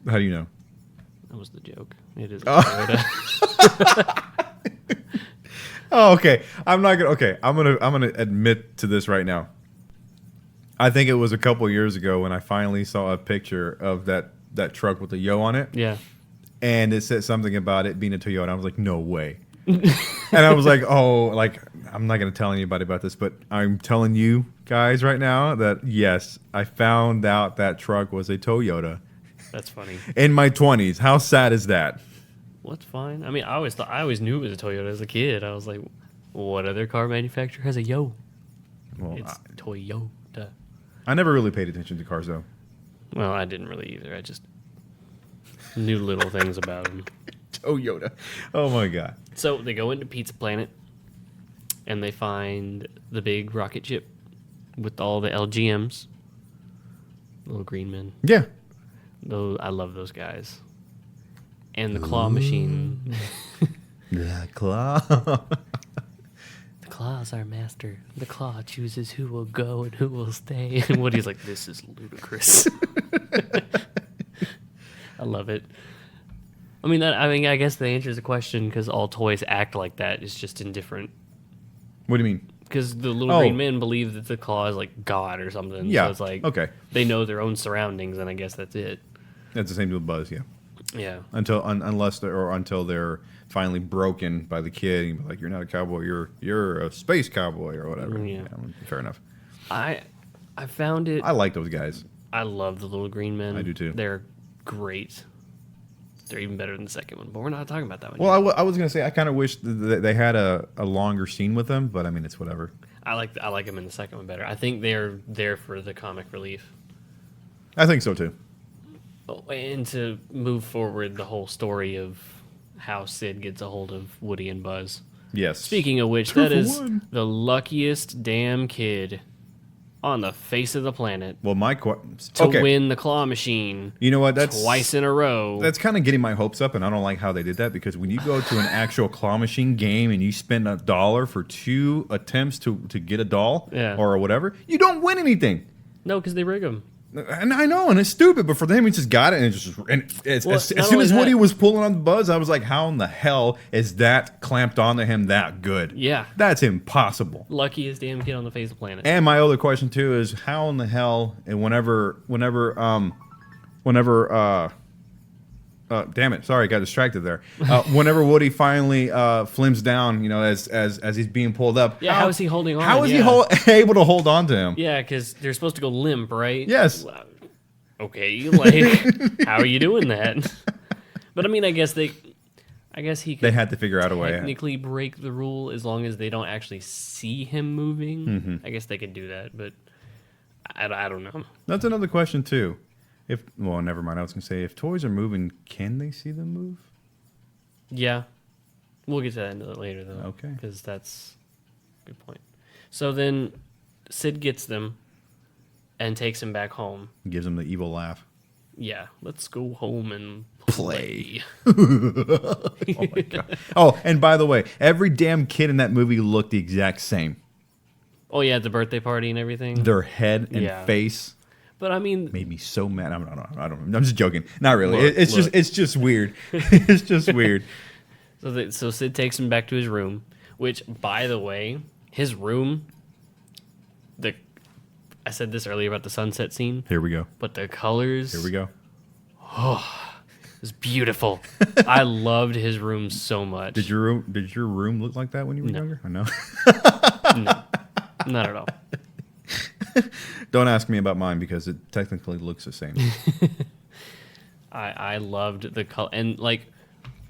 Speaker 1: How do you know?
Speaker 2: That was the joke. It is a Toyota.
Speaker 1: Oh, okay. I'm gonna admit to this right now. I think it was a couple years ago when I finally saw a picture of that truck with the Yo on it.
Speaker 2: Yeah.
Speaker 1: And it said something about it being a Toyota. I was like, no way. And I was like, oh, like, I'm not going to tell anybody about this, but I'm telling you guys right now that, yes, I found out that truck was a Toyota.
Speaker 2: That's funny.
Speaker 1: In my 20s. How sad is that?
Speaker 2: Well, that's fine. I mean, I always knew it was a Toyota as a kid. I was like, what other car manufacturer has a Yo?
Speaker 1: Well,
Speaker 2: It's Toyota.
Speaker 1: I never really paid attention to cars, though.
Speaker 2: Well, I didn't really either. I just knew little things about them.
Speaker 1: Toyota. Oh, my God.
Speaker 2: So they go into Pizza Planet, and they find the big rocket ship with all the LGMs. Little green men.
Speaker 1: Yeah.
Speaker 2: I love those guys. And the claw machine.
Speaker 1: The claw.
Speaker 2: The claw is our master. The claw chooses who will go and who will stay. And Woody's like, this is ludicrous. I love it. I guess that answers the question because all toys act like that. It's just in different.
Speaker 1: What do you mean?
Speaker 2: Because the little green men believe that the claw is like God or something.
Speaker 1: Yeah.
Speaker 2: So it's like,
Speaker 1: okay.
Speaker 2: They know their own surroundings, and I guess that's it.
Speaker 1: That's the same with Buzz, yeah.
Speaker 2: Yeah.
Speaker 1: Until they're finally broken by the kid, and like, you're not a cowboy, you're a space cowboy or whatever.
Speaker 2: Yeah.
Speaker 1: Fair enough.
Speaker 2: I found it.
Speaker 1: I like those guys.
Speaker 2: I love the little green men.
Speaker 1: I do too.
Speaker 2: They're great. They're even better than the second one, but we're not talking about that one.
Speaker 1: Well, I was gonna say I kind of wish that they had a longer scene with them, but I mean it's whatever.
Speaker 2: I like them in the second one better. I think they're there for the comic relief.
Speaker 1: I think so too.
Speaker 2: Oh, and to move forward the whole story of how Sid gets a hold of Woody and Buzz.
Speaker 1: Yes.
Speaker 2: Speaking of which, that is the luckiest damn kid on the face of the planet.
Speaker 1: Well,
Speaker 2: to win the claw machine.
Speaker 1: You know what? That's
Speaker 2: twice in a row.
Speaker 1: That's kind of getting my hopes up, and I don't like how they did that because when you go to an actual claw machine game and you spend $1 for 2 attempts to get a doll or whatever, you don't win anything.
Speaker 2: No, because they rig them.
Speaker 1: And I know, and it's stupid, but for them, he just got it, as soon as Woody was pulling on the Buzz, I was like, how in the hell is that clamped onto him that good?
Speaker 2: Yeah.
Speaker 1: That's impossible.
Speaker 2: Luckiest damn kid on the face of the planet.
Speaker 1: And my other question, too, is how in the hell, and whenever damn it, sorry, I got distracted there. Whenever Woody finally flims down, as he's being pulled up.
Speaker 2: Yeah, how is he holding on?
Speaker 1: How is he able to hold on to him?
Speaker 2: Yeah, because they're supposed to go limp, right?
Speaker 1: Yes.
Speaker 2: Okay, like, how are you doing that? But I mean, I guess he could.
Speaker 1: They had to figure out a way.
Speaker 2: Technically break the rule as long as they don't actually see him moving. Mm-hmm. I guess they could do that, but I don't know.
Speaker 1: That's another question too. Never mind. I was going to say, if toys are moving, can they see them move?
Speaker 2: Yeah. We'll get to that later, though.
Speaker 1: Okay.
Speaker 2: Because that's a good point. So then Sid gets them and takes him back home.
Speaker 1: Gives him the evil laugh.
Speaker 2: Yeah. Let's go home and play.
Speaker 1: Oh, my God. Oh, and by the way, every damn kid in that movie looked the exact same.
Speaker 2: Oh, yeah, the birthday party and everything.
Speaker 1: Their head and face.
Speaker 2: But I mean,
Speaker 1: made me so mad. I don't know. I'm just joking. Not really. It's just weird. It's just weird.
Speaker 2: So Sid takes him back to his room, which, by the way, his room. I said this earlier about the sunset scene.
Speaker 1: Here we go.
Speaker 2: But the colors.
Speaker 1: Here we go.
Speaker 2: Oh, it was beautiful. I loved his room so much.
Speaker 1: Did your room look like that when you were younger? I know.
Speaker 2: No, not at all.
Speaker 1: Don't ask me about mine because it technically looks the same.
Speaker 2: I loved the color, and like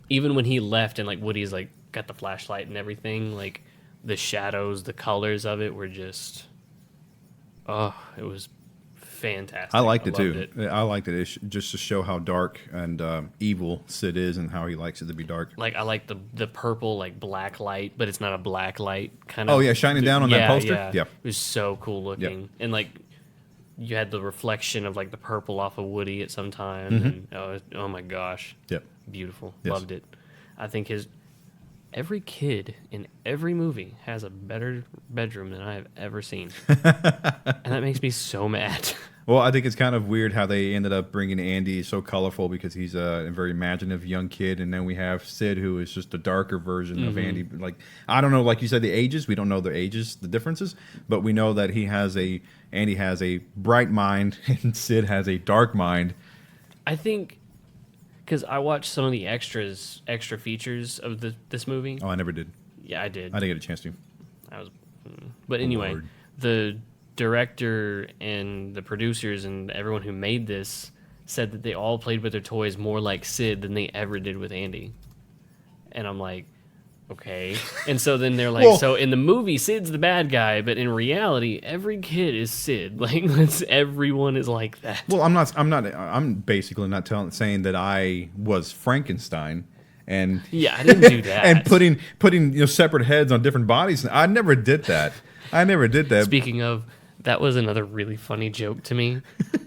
Speaker 2: even when he left and like Woody's like got the flashlight and everything, like the shadows, the colors of it were just it was fantastic.
Speaker 1: I liked it too.
Speaker 2: It.
Speaker 1: I liked it just to show how dark and evil Sid is and how he likes it to be dark.
Speaker 2: Like I like the purple like black light, but it's not a black light kind of.
Speaker 1: Oh yeah, shining down on that poster.
Speaker 2: Yeah, it was so cool looking, and like you had the reflection of like the purple off of Woody at some time. And, oh my gosh.
Speaker 1: Yep.
Speaker 2: Beautiful.
Speaker 1: Yes.
Speaker 2: Loved it. I think every kid in every movie has a better bedroom than I have ever seen. And that makes me so mad.
Speaker 1: Well, I think it's kind of weird how they ended up bringing Andy so colorful because he's a very imaginative young kid, and then we have Sid, who is just a darker version of Andy. Like, I don't know, like you said, the ages. We don't know the ages, the differences, but we know that Andy has a bright mind and Sid has a dark mind.
Speaker 2: I think because I watched some of the extra features of this movie.
Speaker 1: Oh, I never did.
Speaker 2: Yeah, I did.
Speaker 1: I didn't get a chance to.
Speaker 2: But anyway,
Speaker 1: Lord.
Speaker 2: The director and the producers and everyone who made this said that they all played with their toys more like Sid than they ever did with Andy. And I'm like, okay. And so then they're like, so in the movie, Sid's the bad guy, but in reality, every kid is Sid. Like, everyone is like that.
Speaker 1: Well, I'm basically not saying that I was Frankenstein. And
Speaker 2: yeah, I didn't do that.
Speaker 1: And putting separate heads on different bodies. I never did that.
Speaker 2: Speaking of, that was another really funny joke to me.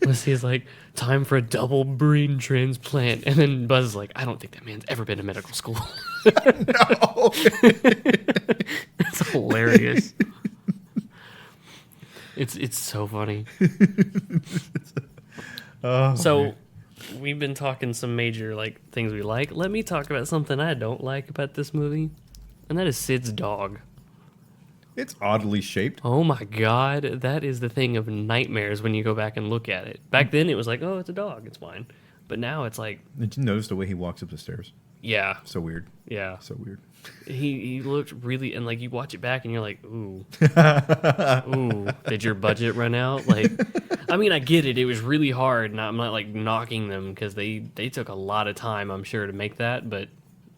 Speaker 2: Was he's like, time for a double brain transplant, and then Buzz is like, I don't think that man's ever been to medical school.
Speaker 1: No,
Speaker 2: it's hilarious. It's so funny. So we've been talking some major like things we like. Let me talk about something I don't like about this movie, and that is Sid's dog.
Speaker 1: It's oddly shaped.
Speaker 2: Oh my god, that is the thing of nightmares when you go back and look at it. Back then it was like, oh, it's a dog, it's fine. But now it's like...
Speaker 1: Did you notice the way he walks up the stairs?
Speaker 2: Yeah.
Speaker 1: So weird.
Speaker 2: Yeah.
Speaker 1: So weird.
Speaker 2: He looked really... And like you watch it back and you're like, ooh. Ooh, did your budget run out? Like, I mean, I get it. It was really hard. And I'm not like knocking them because they took a lot of time, I'm sure, to make that. But...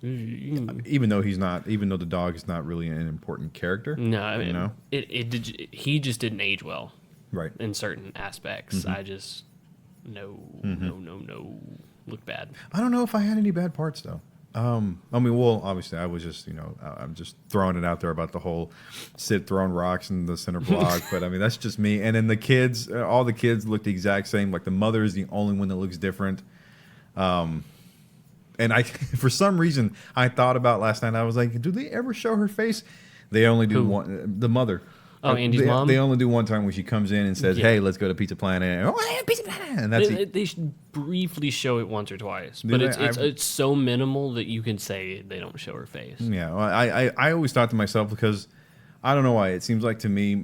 Speaker 1: Even though the dog is not really an important character.
Speaker 2: No, I mean, he just didn't age well,
Speaker 1: right?
Speaker 2: In certain aspects, I just no, look bad.
Speaker 1: I don't know if I had any bad parts though. I mean, well, obviously, I was just I'm just throwing it out there about the whole Sid throwing rocks in the center block, but I mean that's just me. And then the kids, all the kids look the exact same. Like the mother is the only one that looks different. And I, for some reason, I thought about last night. I was like, do they ever show her face? They only do one. The mother.
Speaker 2: Oh, Andy's mom?
Speaker 1: They only do one time when she comes in and says, hey, let's go to Pizza Planet. Oh, Pizza Planet. And that's
Speaker 2: they should briefly show it once or twice. But it's so minimal that you can say they don't show her face.
Speaker 1: Yeah. Well, I always thought to myself, because I don't know why. It seems like to me,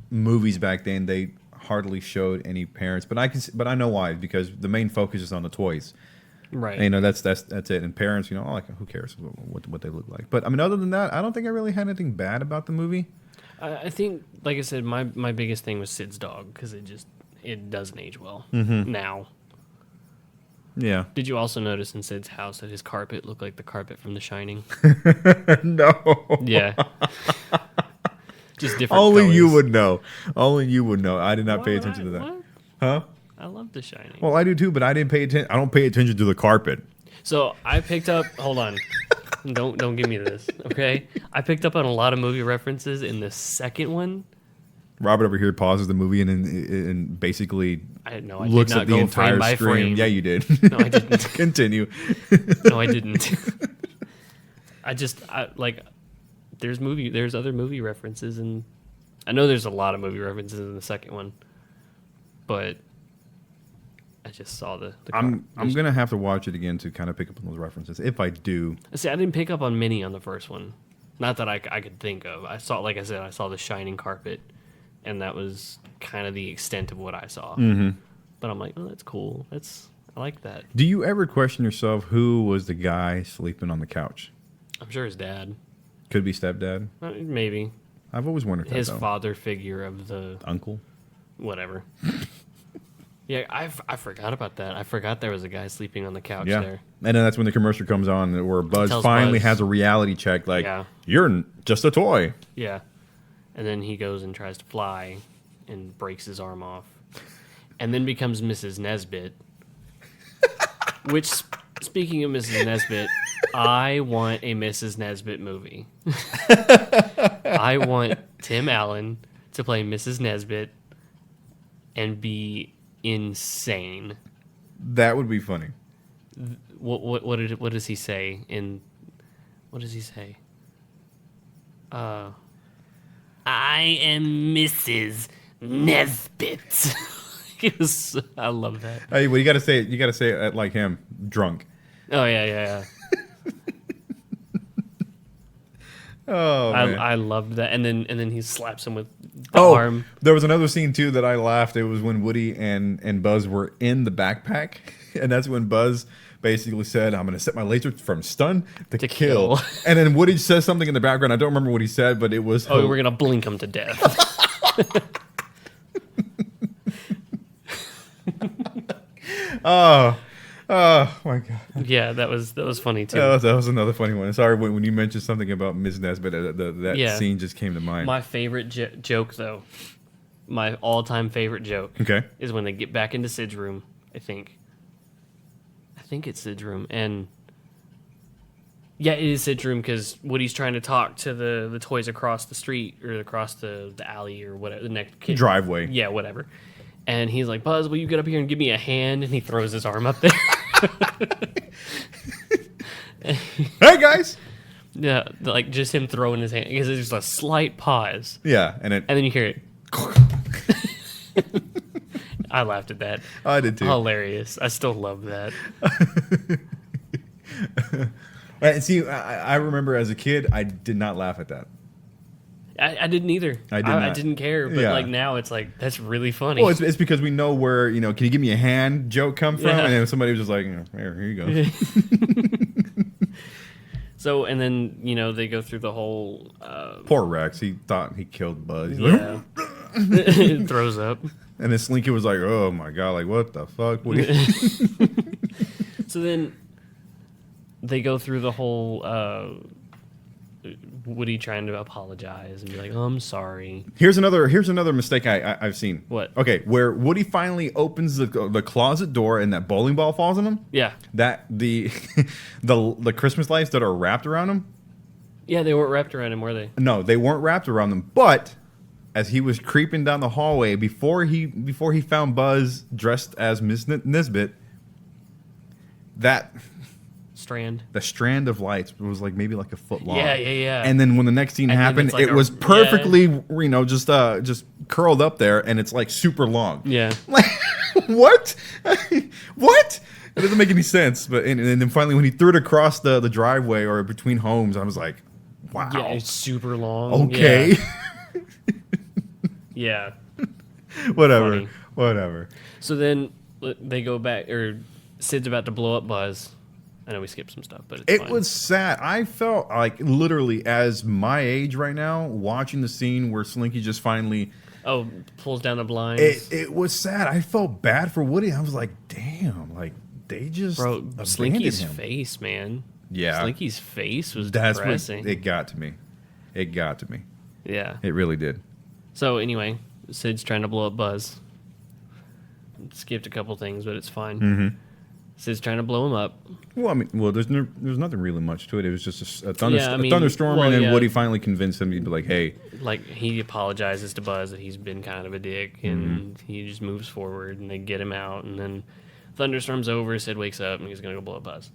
Speaker 1: movies back then, they hardly showed any parents. But I know why. Because the main focus is on the toys.
Speaker 2: Right.
Speaker 1: And, that's it. And parents, like, who cares what they look like? But I mean, other than that, I don't think I really had anything bad about the movie.
Speaker 2: I think, like I said, my biggest thing was Sid's dog because it doesn't age well now.
Speaker 1: Yeah.
Speaker 2: Did you also notice in Sid's house that his carpet looked like the carpet from The Shining?
Speaker 1: No.
Speaker 2: Yeah. Just different.
Speaker 1: Only
Speaker 2: colors.
Speaker 1: you would know. Only you would know. I did not pay attention to that.
Speaker 2: What?
Speaker 1: Huh?
Speaker 2: I love The Shining.
Speaker 1: Well, I do too, but I didn't pay attention. I don't pay attention to the carpet.
Speaker 2: So I picked up. Hold on, don't give me this, okay? I picked up on a lot of movie references in the second one.
Speaker 1: Robert over here pauses the movie and basically looks
Speaker 2: did not
Speaker 1: at the entire
Speaker 2: frame by
Speaker 1: screen.
Speaker 2: frame.
Speaker 1: Yeah, you did.
Speaker 2: No, I didn't.
Speaker 1: Continue.
Speaker 2: No, I didn't. There's other movie references, and I know there's a lot of movie references in the second one, but. I just saw the
Speaker 1: I'm gonna have to watch it again to kind of pick up on those references. If I do,
Speaker 2: see, I didn't pick up on many on the first one, not that I could think of. I saw, like I said, I saw the shining carpet, and that was kind of the extent of what I saw. Mm-hmm. But I'm like, oh, that's cool. I like that.
Speaker 1: Do you ever question yourself who was the guy sleeping on the couch?
Speaker 2: I'm sure his dad.
Speaker 1: Could be stepdad.
Speaker 2: Maybe.
Speaker 1: I've always wondered
Speaker 2: his
Speaker 1: that,
Speaker 2: father figure of the
Speaker 1: uncle.
Speaker 2: Whatever. Yeah, I forgot about that. I forgot there was a guy sleeping on the couch there.
Speaker 1: And then that's when the commercial comes on where Buzz finally has a reality check. Like, you're just a toy.
Speaker 2: Yeah. And then he goes and tries to fly and breaks his arm off. and then becomes Mrs. Nesbit. Which, speaking of Mrs. Nesbit, I want a Mrs. Nesbit movie. I want Tim Allen to play Mrs. Nesbit and be insane.
Speaker 1: That would be funny.
Speaker 2: What does he say in? What does he say? I am Mrs. Nesbit. I love that.
Speaker 1: Hey, well, you got to say it. You got to say it like him, drunk.
Speaker 2: Oh yeah.
Speaker 1: Oh, man.
Speaker 2: I loved that, and then he slaps him with the arm.
Speaker 1: There was another scene too that I laughed. It was when Woody and Buzz were in the backpack, and that's when Buzz basically said, "I'm going to set my laser from stun to kill." And then Woody says something in the background. I don't remember what he said, but it was,
Speaker 2: we're going to blink him to death."
Speaker 1: Oh my god!
Speaker 2: Yeah, that was funny too.
Speaker 1: That was another funny one. Sorry, when you mentioned something about Ms. Nesbitt, that scene just came to mind.
Speaker 2: My favorite joke, though, my all-time favorite joke, is when they get back into Sid's room. I think it's Sid's room, and yeah, it is Sid's room because Woody's trying to talk to the toys across the street or across the alley or whatever, the next
Speaker 1: driveway.
Speaker 2: Yeah, whatever. And he's like, "Buzz, will you get up here and give me a hand?" And he throws his arm up there.
Speaker 1: Hey guys!
Speaker 2: Yeah, like just him throwing his hand because there's a slight pause.
Speaker 1: Yeah, and
Speaker 2: then you hear it. I laughed at that.
Speaker 1: I did too.
Speaker 2: Hilarious. I still love that.
Speaker 1: And see, I remember as a kid, I did not laugh at that.
Speaker 2: I didn't either. I didn't care, but like now it's like that's really funny.
Speaker 1: Well, it's because we know where can you give me a hand joke come from, and then somebody was just like, here you go.
Speaker 2: So and then they go through the whole.
Speaker 1: Poor Rex. He thought he killed Buzz.
Speaker 2: Yeah. It throws up.
Speaker 1: And then Slinky was like, "Oh my god! Like what the fuck?"
Speaker 2: So then they go through the whole. Woody trying to apologize and be like, "Oh, I'm sorry."
Speaker 1: Here's another mistake I've seen.
Speaker 2: What?
Speaker 1: Okay, where Woody finally opens the closet door and that bowling ball falls on him.
Speaker 2: Yeah.
Speaker 1: That the Christmas lights that are wrapped around him.
Speaker 2: Yeah, they weren't wrapped around him, were they?
Speaker 1: No, they weren't wrapped around them. But as he was creeping down the hallway before he found Buzz dressed as Miss Nesbit, the strand of lights was like maybe like a foot long.
Speaker 2: Yeah.
Speaker 1: And then when the next scene happened, it was perfectly, just curled up there, and it's like super long.
Speaker 2: Yeah.
Speaker 1: Like, what? What? It doesn't make any sense. But and then finally, when he threw it across the driveway or between homes, I was like, wow.
Speaker 2: Yeah, it's super long.
Speaker 1: Okay.
Speaker 2: Yeah.
Speaker 1: Whatever.
Speaker 2: So then they go back, or Sid's about to blow up Buzz. I know we skipped some stuff, but it's fine.
Speaker 1: Was sad. I felt like literally as my age right now, watching the scene where Slinky just finally
Speaker 2: pulls down the blinds.
Speaker 1: It was sad. I felt bad for Woody. I was like, damn, like they just
Speaker 2: Slinky's
Speaker 1: him.
Speaker 2: Face, man.
Speaker 1: Yeah,
Speaker 2: Slinky's face was depressing.
Speaker 1: It got to me.
Speaker 2: Yeah,
Speaker 1: it really did.
Speaker 2: So anyway, Sid's trying to blow up Buzz. Skipped a couple things, but it's fine.
Speaker 1: Mm-hmm.
Speaker 2: Sid's trying to blow him up.
Speaker 1: Well, there's nothing really much to it. It was just a thunderstorm, and then Woody finally convinced him to be like, "Hey."
Speaker 2: Like he apologizes to Buzz that he's been kind of a dick, and he just moves forward, and they get him out, and then thunderstorm's over. Sid wakes up, and he's gonna go blow up Buzz.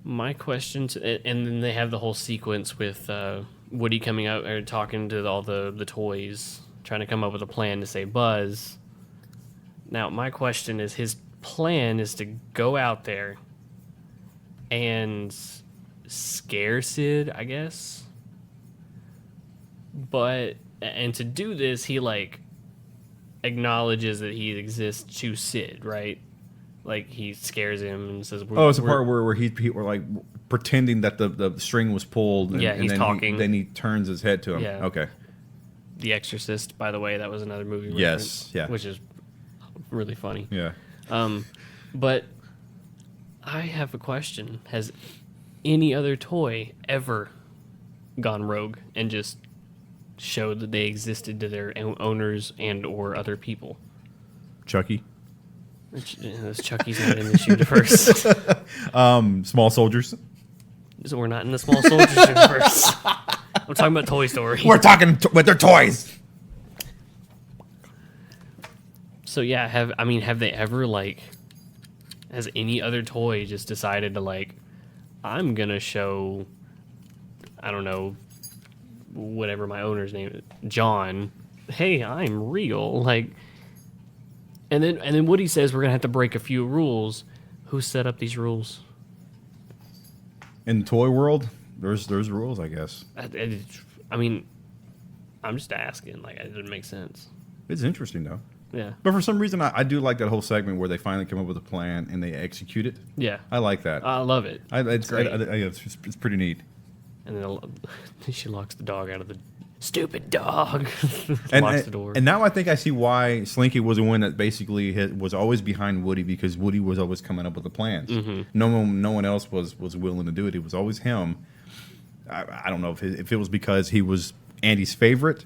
Speaker 2: My question, and then they have the whole sequence with Woody coming out or talking to all the toys, trying to come up with a plan to save Buzz. Now, my question is, his plan is to go out there and scare Sid, I guess. And to do this, he acknowledges that he exists to Sid, right? Like he scares him and says,
Speaker 1: "Oh, it's a part where we're like pretending that the string was pulled." And,
Speaker 2: he's talking.
Speaker 1: Then he turns his head to him.
Speaker 2: Yeah.
Speaker 1: Okay.
Speaker 2: The Exorcist, by the way, that was another movie.
Speaker 1: Yes. Yeah.
Speaker 2: Which is really funny.
Speaker 1: Yeah.
Speaker 2: But I have a question. Has any other toy ever gone rogue and just show that they existed to their owners and or other people.
Speaker 1: Chucky.
Speaker 2: Chucky's not in this universe.
Speaker 1: Small Soldiers.
Speaker 2: So we're not in the Small Soldiers universe. I'm talking about Toy Story.
Speaker 1: We're talking with their toys.
Speaker 2: So yeah, have they ever has any other toy just decided to I'm gonna show, I don't know, whatever my owner's name is, John, hey, I'm real, and then Woody says we're gonna have to break a few rules. Who set up these rules?
Speaker 1: In the toy world, there's rules, I guess.
Speaker 2: I mean, I'm just asking. It doesn't make sense.
Speaker 1: It's interesting though.
Speaker 2: Yeah.
Speaker 1: But for some reason, I do like that whole segment where they finally come up with a plan and they execute it.
Speaker 2: Yeah.
Speaker 1: I like that.
Speaker 2: I love it.
Speaker 1: It's great. It's pretty neat.
Speaker 2: And then she locks the dog out of the stupid dog.
Speaker 1: and,
Speaker 2: locks the door.
Speaker 1: And now I think I see why Slinky was the one that basically was always behind Woody, because Woody was always coming up with the plans. Mm-hmm. No one else was willing to do it. It was always him. I don't know if it was because he was Andy's favorite.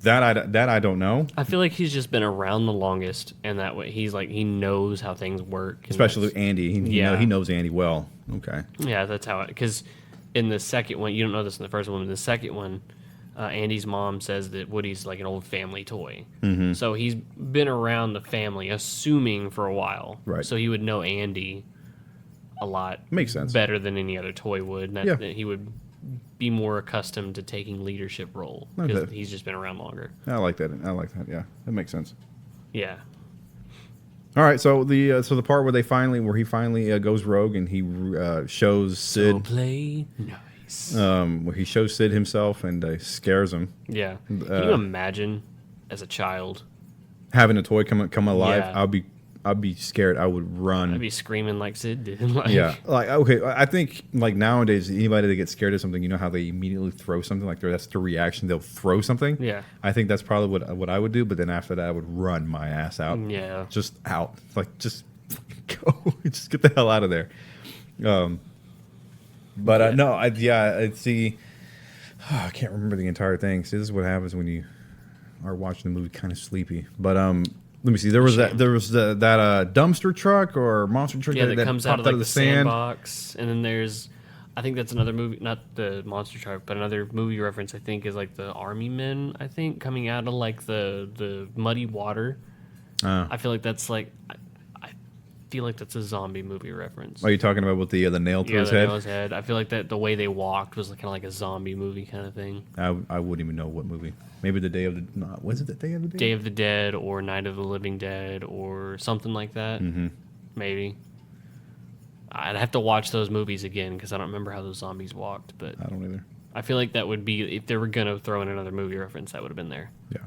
Speaker 1: That I don't know.
Speaker 2: I feel like he's just been around the longest, and that way he knows how things work.
Speaker 1: Especially with Andy. He knows Andy well. Okay.
Speaker 2: Yeah, that's how because in the second one, you don't know this in the first one, in the second one, Andy's mom says that Woody's like an old family toy. Mm-hmm. So he's been around the family, assuming for a while.
Speaker 1: Right.
Speaker 2: So he would know Andy a lot.
Speaker 1: Makes sense.
Speaker 2: Better than any other toy would. And that he would be more accustomed to taking leadership role because he's just been around longer.
Speaker 1: I like that. Yeah, that makes sense.
Speaker 2: Yeah.
Speaker 1: All right. So the part where he finally goes rogue and he shows Sid.
Speaker 2: So play nice.
Speaker 1: Where he shows Sid himself and scares him.
Speaker 2: Yeah. Can you imagine as a child
Speaker 1: having a toy come alive?
Speaker 2: Yeah.
Speaker 1: I'd be scared. I would run.
Speaker 2: I'd be screaming like Sid did.
Speaker 1: Yeah. Okay. I think nowadays anybody that gets scared of something, you know how they immediately throw something, that's the reaction. They'll throw something.
Speaker 2: Yeah.
Speaker 1: I think that's probably what I would do. But then after that, I would run my ass out.
Speaker 2: Yeah.
Speaker 1: Just out. Just go. Just get the hell out of there. But no. I see. I can't remember the entire thing. See, this is what happens when you are watching the movie kind of sleepy. But let me see. There was that dumpster truck or monster truck
Speaker 2: that comes out of the sandbox, and then there's, I think that's another movie, not the monster truck, but another movie reference. I think is the army men. I think coming out of the muddy water. I feel like that's I feel like that's a zombie movie reference.
Speaker 1: Are you talking about with the nail through his head?
Speaker 2: Nail his head. I feel like that the way they walked was kind of like a zombie movie kind of thing.
Speaker 1: I wouldn't even know what movie. Maybe the Day of the... No, was it the Day of the Dead?
Speaker 2: Day of the Dead or Night of the Living Dead or something like that. Mm-hmm. Maybe. I'd have to watch those movies again because I don't remember how those zombies walked. But
Speaker 1: I don't either.
Speaker 2: I feel like that would be... If they were going to throw in another movie reference, that would have been there.
Speaker 1: Yeah.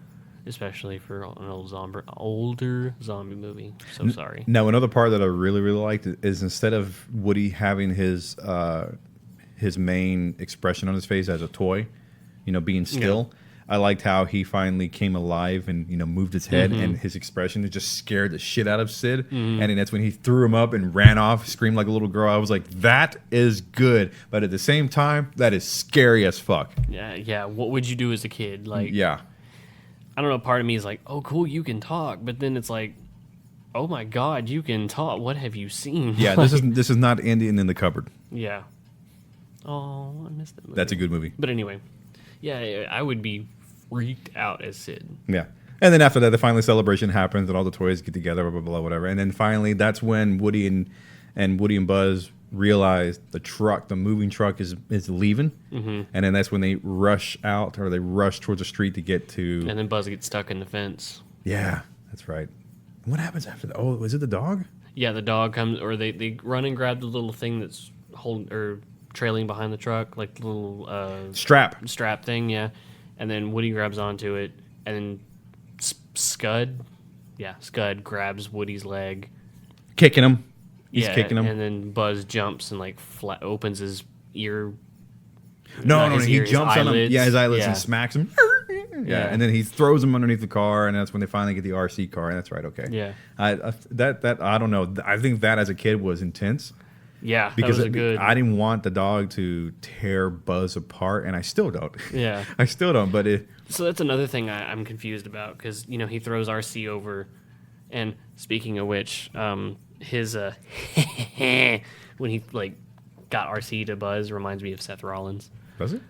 Speaker 2: Especially for an older zombie movie. So sorry.
Speaker 1: Now, another part that I really, really liked is instead of Woody having his main expression on his face as a toy, being still... Yeah. I liked how he finally came alive and moved his head, and his expression just scared the shit out of Sid. Mm-hmm. And then that's when he threw him up and ran off, screamed like a little girl. I was like, that is good, but at the same time, that is scary as fuck.
Speaker 2: Yeah. What would you do as a kid?
Speaker 1: Yeah.
Speaker 2: I don't know. Part of me is like, oh, cool, you can talk, but then it's like, oh my god, you can talk. What have you seen?
Speaker 1: Yeah, this is not Indian in the Cupboard.
Speaker 2: Yeah. Oh, I missed that movie.
Speaker 1: That's a good movie.
Speaker 2: But anyway, yeah, I would be freaked out as Sid.
Speaker 1: Yeah. And then after that, the final celebration happens and all the toys get together, blah, blah, blah, whatever. And then finally, that's when Woody and Buzz realize the moving truck is leaving. Mm-hmm. And then that's when they rush out, or they rush towards the street to get to...
Speaker 2: And then Buzz gets stuck in the fence.
Speaker 1: Yeah, that's right. What happens after that? Oh, is it the dog?
Speaker 2: Yeah, the dog comes, or they run and grab the little thing that's trailing behind the truck, like the little... Strap thing, yeah. And then Woody grabs onto it, and then Scud grabs Woody's leg.
Speaker 1: Kicking him. He's kicking him.
Speaker 2: And then Buzz jumps and opens his ear.
Speaker 1: No, he jumps on him. Yeah, his eyelids and smacks him. Yeah, and then he throws him underneath the car, and that's when they finally get the RC car, and that's right, okay.
Speaker 2: Yeah.
Speaker 1: That I don't know. I think that as a kid was intense.
Speaker 2: Yeah,
Speaker 1: because
Speaker 2: that was good.
Speaker 1: I didn't want the dog to tear Buzz apart, and I still don't.
Speaker 2: Yeah,
Speaker 1: I still don't. But
Speaker 2: so that's another thing I'm confused about because he throws RC over, and speaking of which, his when he like got RC to Buzz reminds me of Seth Rollins.
Speaker 1: Does it?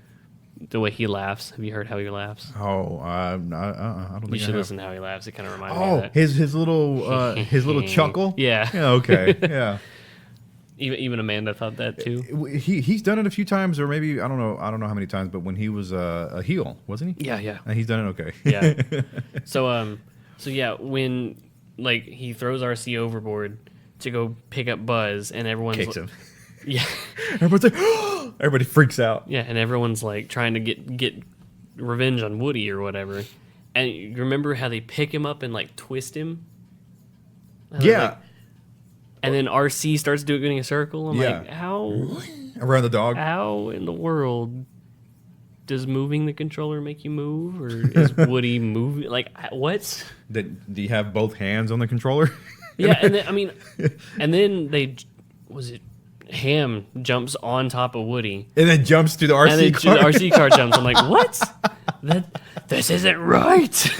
Speaker 2: The way he laughs. Have you heard how he laughs?
Speaker 1: Oh, I don't think
Speaker 2: you should
Speaker 1: I have.
Speaker 2: listen to how he laughs. It kind of reminds me of that.
Speaker 1: his little chuckle.
Speaker 2: Yeah.
Speaker 1: Okay. Yeah.
Speaker 2: Even Amanda thought that too.
Speaker 1: He's done it a few times, or maybe I don't know how many times. But when he was a heel, wasn't he?
Speaker 2: Yeah.
Speaker 1: And he's done it okay.
Speaker 2: Yeah. So yeah, when like he throws RC overboard to go pick up Buzz, and everyone's
Speaker 1: Kicks him.
Speaker 2: Yeah.
Speaker 1: Everyone's like, everybody freaks out.
Speaker 2: Yeah, and everyone's like trying to get revenge on Woody or whatever. And you remember how they pick him up and like twist him? And
Speaker 1: yeah.
Speaker 2: And then RC starts doing a circle. I'm like, how
Speaker 1: around the dog?
Speaker 2: How in the world does moving the controller make you move, or is Woody moving? Like, what?
Speaker 1: Do you have both hands on the controller?
Speaker 2: Yeah, and then, and then Ham jumps on top of Woody,
Speaker 1: and then jumps to the RC
Speaker 2: and then
Speaker 1: car.
Speaker 2: The RC car jumps. I'm like, what? This isn't right.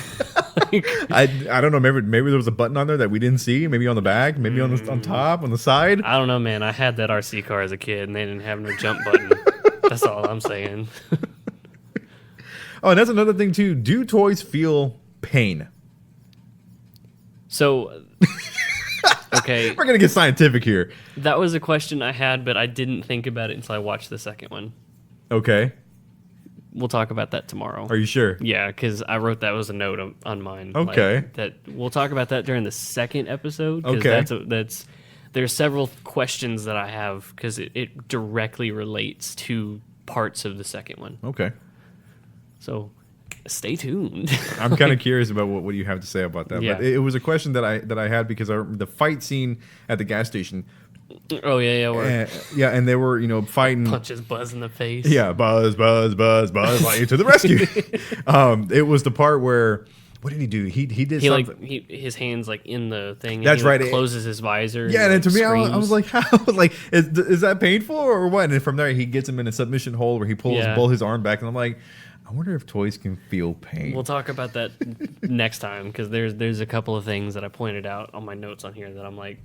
Speaker 1: I don't know. Maybe there was a button on there that we didn't see. Maybe on the back. Maybe on top, on the side.
Speaker 2: I don't know, man. I had that RC car as a kid, and they didn't have no jump button. That's all I'm saying.
Speaker 1: Oh, and that's another thing too. Do toys feel pain?
Speaker 2: So, okay,
Speaker 1: we're gonna get scientific here.
Speaker 2: That was a question I had, but I didn't think about it until I watched the second one.
Speaker 1: Okay.
Speaker 2: We'll talk about that tomorrow.
Speaker 1: Are you sure?
Speaker 2: Yeah, because I wrote that was a note on mine.
Speaker 1: Okay.
Speaker 2: Like, that we'll talk about that during the second episode.
Speaker 1: Okay.
Speaker 2: There's several questions that I have because it directly relates to parts of the second one.
Speaker 1: Okay.
Speaker 2: So stay tuned.
Speaker 1: I'm kind of curious about what you have to say about that.
Speaker 2: Yeah.
Speaker 1: But it was a question that I had because the fight scene at the gas station.
Speaker 2: Oh yeah.
Speaker 1: And they were fighting.
Speaker 2: Punches Buzz in the face.
Speaker 1: Yeah, Buzz, like to the rescue. It was the part where what did he do? He did something.
Speaker 2: His hands like in the thing.
Speaker 1: That's
Speaker 2: and
Speaker 1: right.
Speaker 2: closes his visor.
Speaker 1: Yeah, and to me, I was like, how? Like, is that painful or what? And from there, he gets him in a submission hold where he pulls his arm back, and I'm like, I wonder if toys can feel pain.
Speaker 2: We'll talk about that next time because there's a couple of things that I pointed out on my notes on here that I'm like,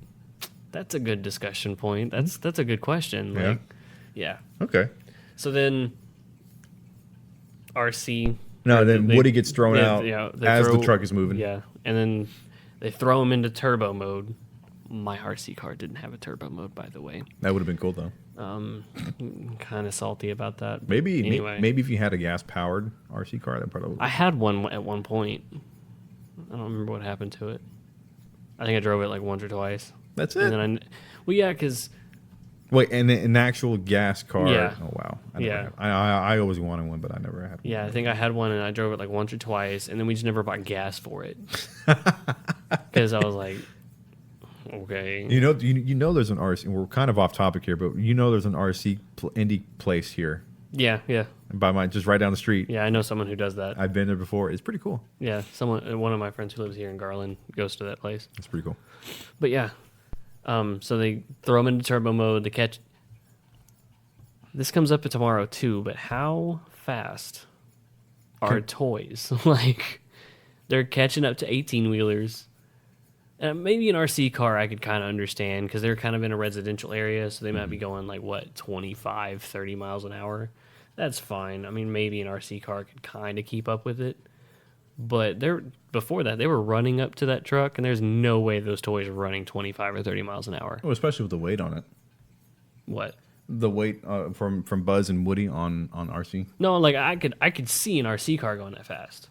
Speaker 2: that's a good discussion point. That's a good question. Like, yeah.
Speaker 1: Okay.
Speaker 2: So then, RC.
Speaker 1: No, then Woody gets thrown out as the truck is moving.
Speaker 2: Yeah, and then they throw him into turbo mode. My RC car didn't have a turbo mode, by the way.
Speaker 1: That would have been cool, though.
Speaker 2: Kind of salty about that.
Speaker 1: Maybe
Speaker 2: anyway.
Speaker 1: Maybe if you had a gas-powered RC car, that probably.
Speaker 2: I had one at one point. I don't remember what happened to it. I think I drove it like once or twice.
Speaker 1: That's it.
Speaker 2: And then because.
Speaker 1: Wait, and an actual gas car?
Speaker 2: Yeah.
Speaker 1: Oh wow. I always wanted one, but I never had one.
Speaker 2: Yeah, I think I had one, and I drove it like once or twice, and then we just never bought gas for it because I was like, okay.
Speaker 1: You know, there's an RC. We're kind of off topic here, but there's an RC indie place here.
Speaker 2: Yeah.
Speaker 1: Just right down the street.
Speaker 2: Yeah, I know someone who does that.
Speaker 1: I've been there before. It's pretty cool.
Speaker 2: Yeah, one of my friends who lives here in Garland goes to that place.
Speaker 1: It's pretty cool.
Speaker 2: But yeah, so they throw them into turbo mode to catch. This comes up tomorrow too, but how fast are toys? Like, they're catching up to 18-wheelers. Maybe an RC car I could kind of understand because they're kind of in a residential area, so they might be going like, 25, 30 miles an hour. That's fine. I mean, maybe an RC car could kind of keep up with it. But before that, they were running up to that truck, and there's no way those toys are running 25 or 30 miles an hour.
Speaker 1: Oh, especially with the weight on it.
Speaker 2: What?
Speaker 1: The weight from Buzz and Woody on RC?
Speaker 2: No, like I could see an RC car going that fast.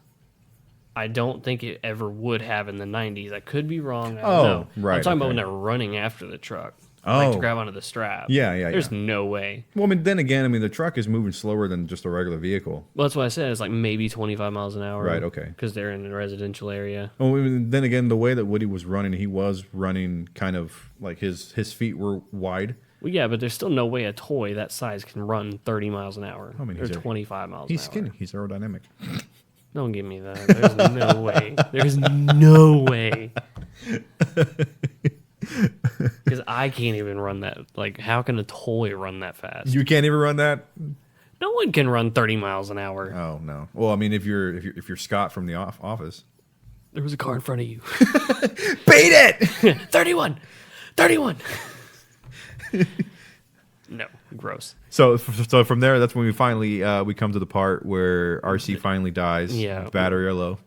Speaker 2: I don't think it ever would have in the 90s. I could be wrong. I don't know.
Speaker 1: Right.
Speaker 2: I'm talking about when they're running after the truck. Like to grab onto the strap.
Speaker 1: Yeah.
Speaker 2: There's no way.
Speaker 1: Well, then again, the truck is moving slower than just a regular vehicle.
Speaker 2: Well, that's what I said. It's like maybe 25 miles an hour.
Speaker 1: Right, okay.
Speaker 2: Because they're in a residential area.
Speaker 1: Well, then again, the way that Woody was running, he was running kind of like his feet were wide.
Speaker 2: Well, yeah, but there's still no way a toy that size can run 30 miles an hour. Or 25 miles an hour.
Speaker 1: He's skinny. He's aerodynamic.
Speaker 2: Don't give me that. There's no way. There's no way. Because I can't even run that. Like, how can a toy run that fast?
Speaker 1: You can't even run that.
Speaker 2: No one can run 30 miles an hour.
Speaker 1: Oh no. Well, I mean, if you're Scott from the office,
Speaker 2: there was a car in front of you.
Speaker 1: Beat it.
Speaker 2: 31. 31. No, gross.
Speaker 1: So from there, that's when we finally we come to the part where RC finally dies.
Speaker 2: Yeah.
Speaker 1: Battery are low.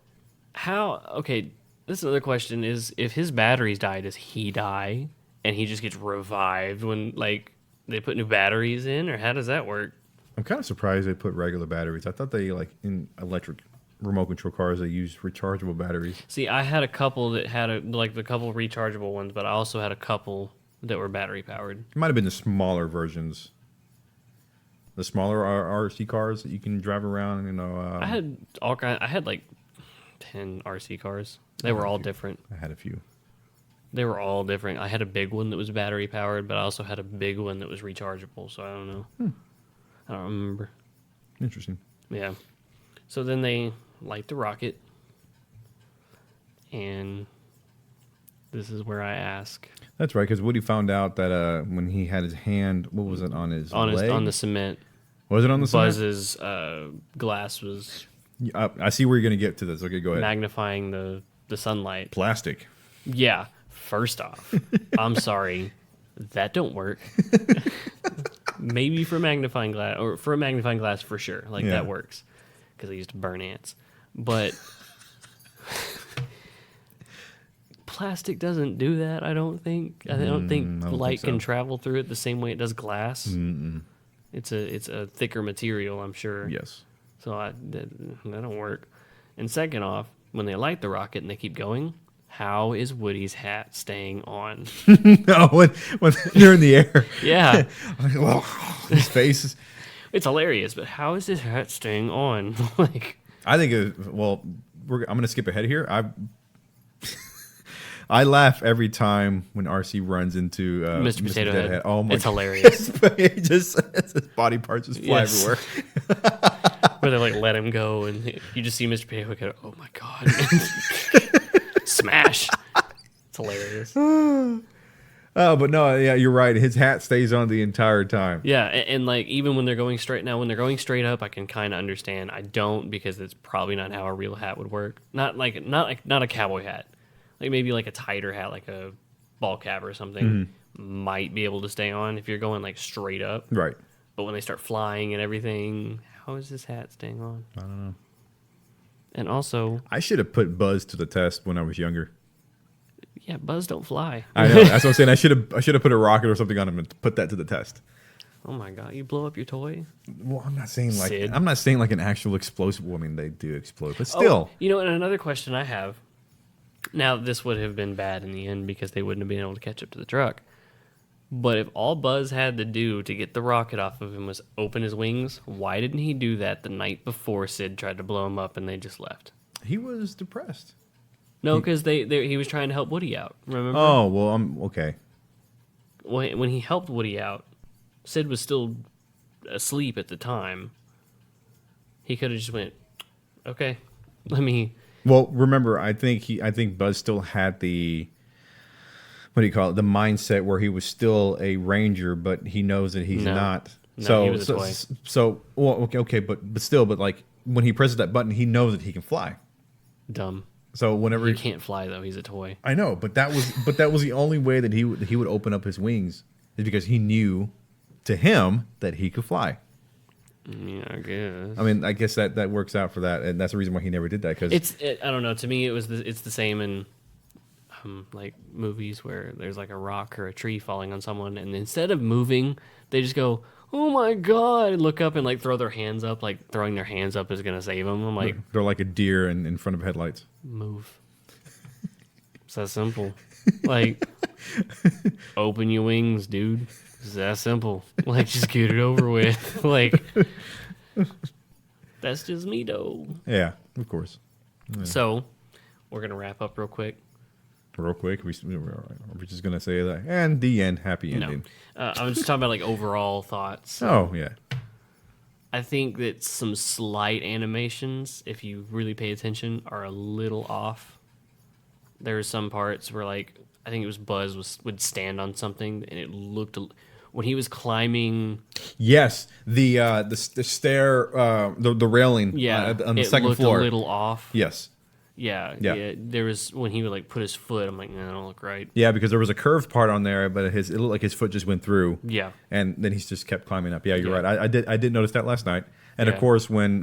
Speaker 2: How? Okay. This other question is: if his batteries die, does he die, and he just gets revived when like they put new batteries in, or how does that work?
Speaker 1: I'm kind of surprised they put regular batteries. I thought they like in electric remote control cars they use rechargeable batteries.
Speaker 2: See, I had a couple that had the couple rechargeable ones, but I also had a couple that were battery powered.
Speaker 1: It might have been the smaller versions, the smaller RC cars that you can drive around. You know,
Speaker 2: I had all kind. I had like 10 RC cars. They were all different.
Speaker 1: I had a few.
Speaker 2: They were all different. I had a big one that was battery powered, but I also had a big one that was rechargeable. So I don't know. I don't remember.
Speaker 1: Interesting.
Speaker 2: Yeah. So then they light the rocket, and this is where I ask.
Speaker 1: That's right, because Woody found out that when he had his hand, what was it on his leg?
Speaker 2: On the cement.
Speaker 1: Was it on the cement?
Speaker 2: Buzz's glass was.
Speaker 1: I see where you're going to get to this. Okay, go ahead.
Speaker 2: Magnifying the sunlight.
Speaker 1: Plastic.
Speaker 2: Yeah. First off, I'm sorry, that don't work. Maybe for magnifying glass, or for a magnifying glass for sure. Like that works, because I used to burn ants. But plastic doesn't do that. I don't think. I don't think light can travel through it the same way it does glass.
Speaker 1: Mm-mm.
Speaker 2: It's a thicker material, I'm sure.
Speaker 1: Yes.
Speaker 2: So that don't work. And second off, when they light the rocket and they keep going, how is Woody's hat staying on?
Speaker 1: No, when they're in the air.
Speaker 2: Yeah.
Speaker 1: Well, his face is...
Speaker 2: It's hilarious, but how is his hat staying on? Like,
Speaker 1: I think I'm going to skip ahead here. I laugh every time when RC runs into
Speaker 2: Mr. Potato Head.
Speaker 1: Oh my!
Speaker 2: It's hilarious.
Speaker 1: His body parts just fly everywhere.
Speaker 2: Where they like let him go, and you just see Mr. Potato Head go, "Oh my god!" Smash! It's hilarious.
Speaker 1: Oh, but no, yeah, you're right. His hat stays on the entire time.
Speaker 2: Yeah, and like even when they're going straight up, I can kind of understand. I don't, because it's probably not how a real hat would work. Not a cowboy hat. Like maybe like a tighter hat, like a ball cap or something, might be able to stay on if you're going like straight up.
Speaker 1: Right.
Speaker 2: But when they start flying and everything, how is this hat staying on?
Speaker 1: I don't know.
Speaker 2: And also,
Speaker 1: I should have put Buzz to the test when I was younger.
Speaker 2: Yeah, Buzz don't fly.
Speaker 1: I know. That's what I'm saying. I should have put a rocket or something on him and put that to the test.
Speaker 2: Oh my god, you blow up your toy?
Speaker 1: Well, I'm not saying
Speaker 2: Sid.
Speaker 1: like an actual explosive. Well, I mean, they do explode, but still.
Speaker 2: You know, and another question I have. Now, this would have been bad in the end because they wouldn't have been able to catch up to the truck. But if all Buzz had to do to get the rocket off of him was open his wings, why didn't he do that the night before Sid tried to blow him up and they just left?
Speaker 1: He was depressed.
Speaker 2: No, because he was trying to help Woody out, remember?
Speaker 1: Oh, well, I'm okay.
Speaker 2: When he helped Woody out, Sid was still asleep at the time. He could have just went, okay, let me...
Speaker 1: Well, remember, I think Buzz still had the, what do you call it, the mindset where he was still a ranger, but he knows that he's not.
Speaker 2: No, he was a toy.
Speaker 1: So, well, okay, but still, like when he presses that button, he knows that he can fly.
Speaker 2: Dumb.
Speaker 1: So whenever
Speaker 2: he can't fly though, he's a toy.
Speaker 1: I know, but that was the only way that he would open up his wings, is because he knew, to him, that he could fly.
Speaker 2: Yeah, I guess.
Speaker 1: I mean, I guess that works out for that, and that's the reason why he never did that. Because
Speaker 2: I don't know. To me, it's the same in like movies where there's like a rock or a tree falling on someone, and instead of moving, they just go, "Oh my god!" and look up and like throw their hands up. Like throwing their hands up is gonna save them. I'm like,
Speaker 1: they're like a deer in front of headlights.
Speaker 2: Move. It's that simple. Like, open your wings, dude. It's that simple. Like, just get it over with. Like, that's just me, though.
Speaker 1: Yeah, of course. Yeah.
Speaker 2: So, we're going to wrap up real quick.
Speaker 1: Real quick? We're just going to say that. And the end. Happy ending.
Speaker 2: No. I was just talking about, like, overall thoughts.
Speaker 1: Oh, yeah.
Speaker 2: I think that some slight animations, if you really pay attention, are a little off. There are some parts where, like, I think it was Buzz would stand on something, and it looked when he was climbing.
Speaker 1: Yes, the stair, the railing. On the second floor.
Speaker 2: It looked a little off.
Speaker 1: Yes.
Speaker 2: Yeah. There was when he would like put his foot. I'm like, no, that don't look right.
Speaker 1: Yeah, because there was a curved part on there, but it looked like his foot just went through.
Speaker 2: Yeah,
Speaker 1: and then he just kept climbing up. Yeah, you're right. I did notice that last night. And of course, when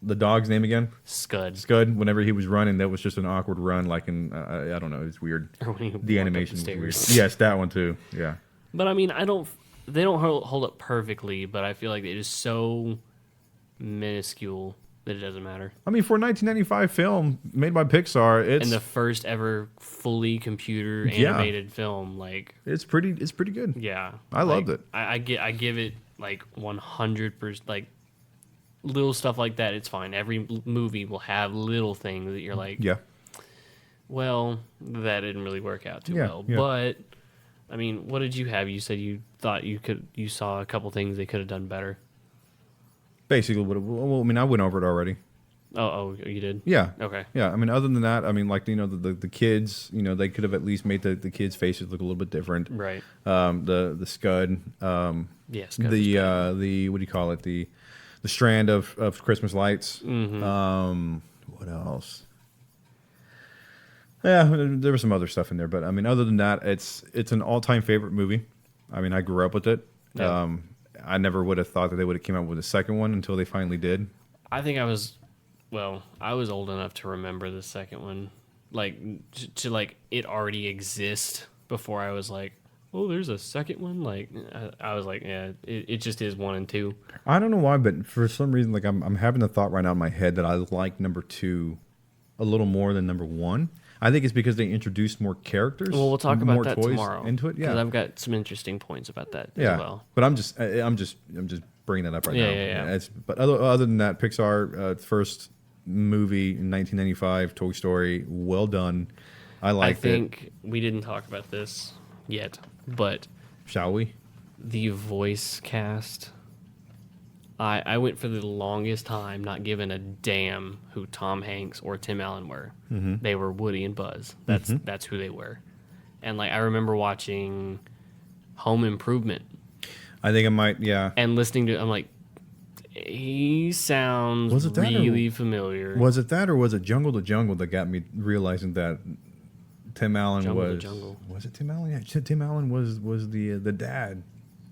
Speaker 1: the dog's name again,
Speaker 2: Scud.
Speaker 1: Whenever he was running, that was just an awkward run. Like in I don't know, it's weird.
Speaker 2: Or when he
Speaker 1: the animation
Speaker 2: was
Speaker 1: weird. Yes, that one too. Yeah.
Speaker 2: But I mean, they don't hold up perfectly, but I feel like it is so minuscule that it doesn't matter.
Speaker 1: I mean, for a 1995 film made by Pixar, it's
Speaker 2: and the first ever fully computer animated film. Like
Speaker 1: it's pretty good.
Speaker 2: Yeah,
Speaker 1: I loved it.
Speaker 2: I give it like 100%. Like little stuff like that, it's fine. Every movie will have little things that you're like,
Speaker 1: yeah.
Speaker 2: Well, that didn't really work out too well. Yeah. But I mean, what did you have? You said you thought you saw a couple things they could have done better.
Speaker 1: Basically, well, I mean, I went over it already.
Speaker 2: Oh, you did?
Speaker 1: Yeah.
Speaker 2: Okay.
Speaker 1: Yeah, I mean, other than that, I mean, like, the kids, they could have at least made the kids' faces look a little bit different.
Speaker 2: Right.
Speaker 1: The Scud.
Speaker 2: Yeah, Scud.
Speaker 1: The what do you call it? The strand of Christmas lights.
Speaker 2: Mm-hmm.
Speaker 1: What else? Yeah, there was some other stuff in there, but I mean, other than that, it's an all-time favorite movie. I mean, I grew up with it. Yeah. I never would have thought that they would have came out with a second one until they finally did.
Speaker 2: I think I was old enough to remember the second one, like to like it already exist before I was like, oh, there's a second one. Like I was like, yeah, it just is 1 and 2.
Speaker 1: I don't know why, but for some reason, like I'm having the thought right now in my head that I like number 2 a little more than number 1. I think it's because they introduced more characters.
Speaker 2: Well, we'll talk about that
Speaker 1: toys
Speaker 2: tomorrow
Speaker 1: into it. Yeah,
Speaker 2: because I've got some interesting points about that as well.
Speaker 1: But I'm just bringing that up right now.
Speaker 2: Yeah.
Speaker 1: But other than that, Pixar first movie in 1995, Toy Story, well done. I
Speaker 2: think we didn't talk about this yet, but
Speaker 1: shall we?
Speaker 2: The voice cast. I went for the longest time not giving a damn who Tom Hanks or Tim Allen were. Mm-hmm. They were Woody and Buzz. That's who they were. And like I remember watching Home Improvement.
Speaker 1: I think I might, yeah.
Speaker 2: And listening to, I'm like, he sounds really familiar.
Speaker 1: Was it that, or was it Jungle to Jungle that got me realizing that Tim Allen was it Tim Allen? Yeah, Tim Allen was the dad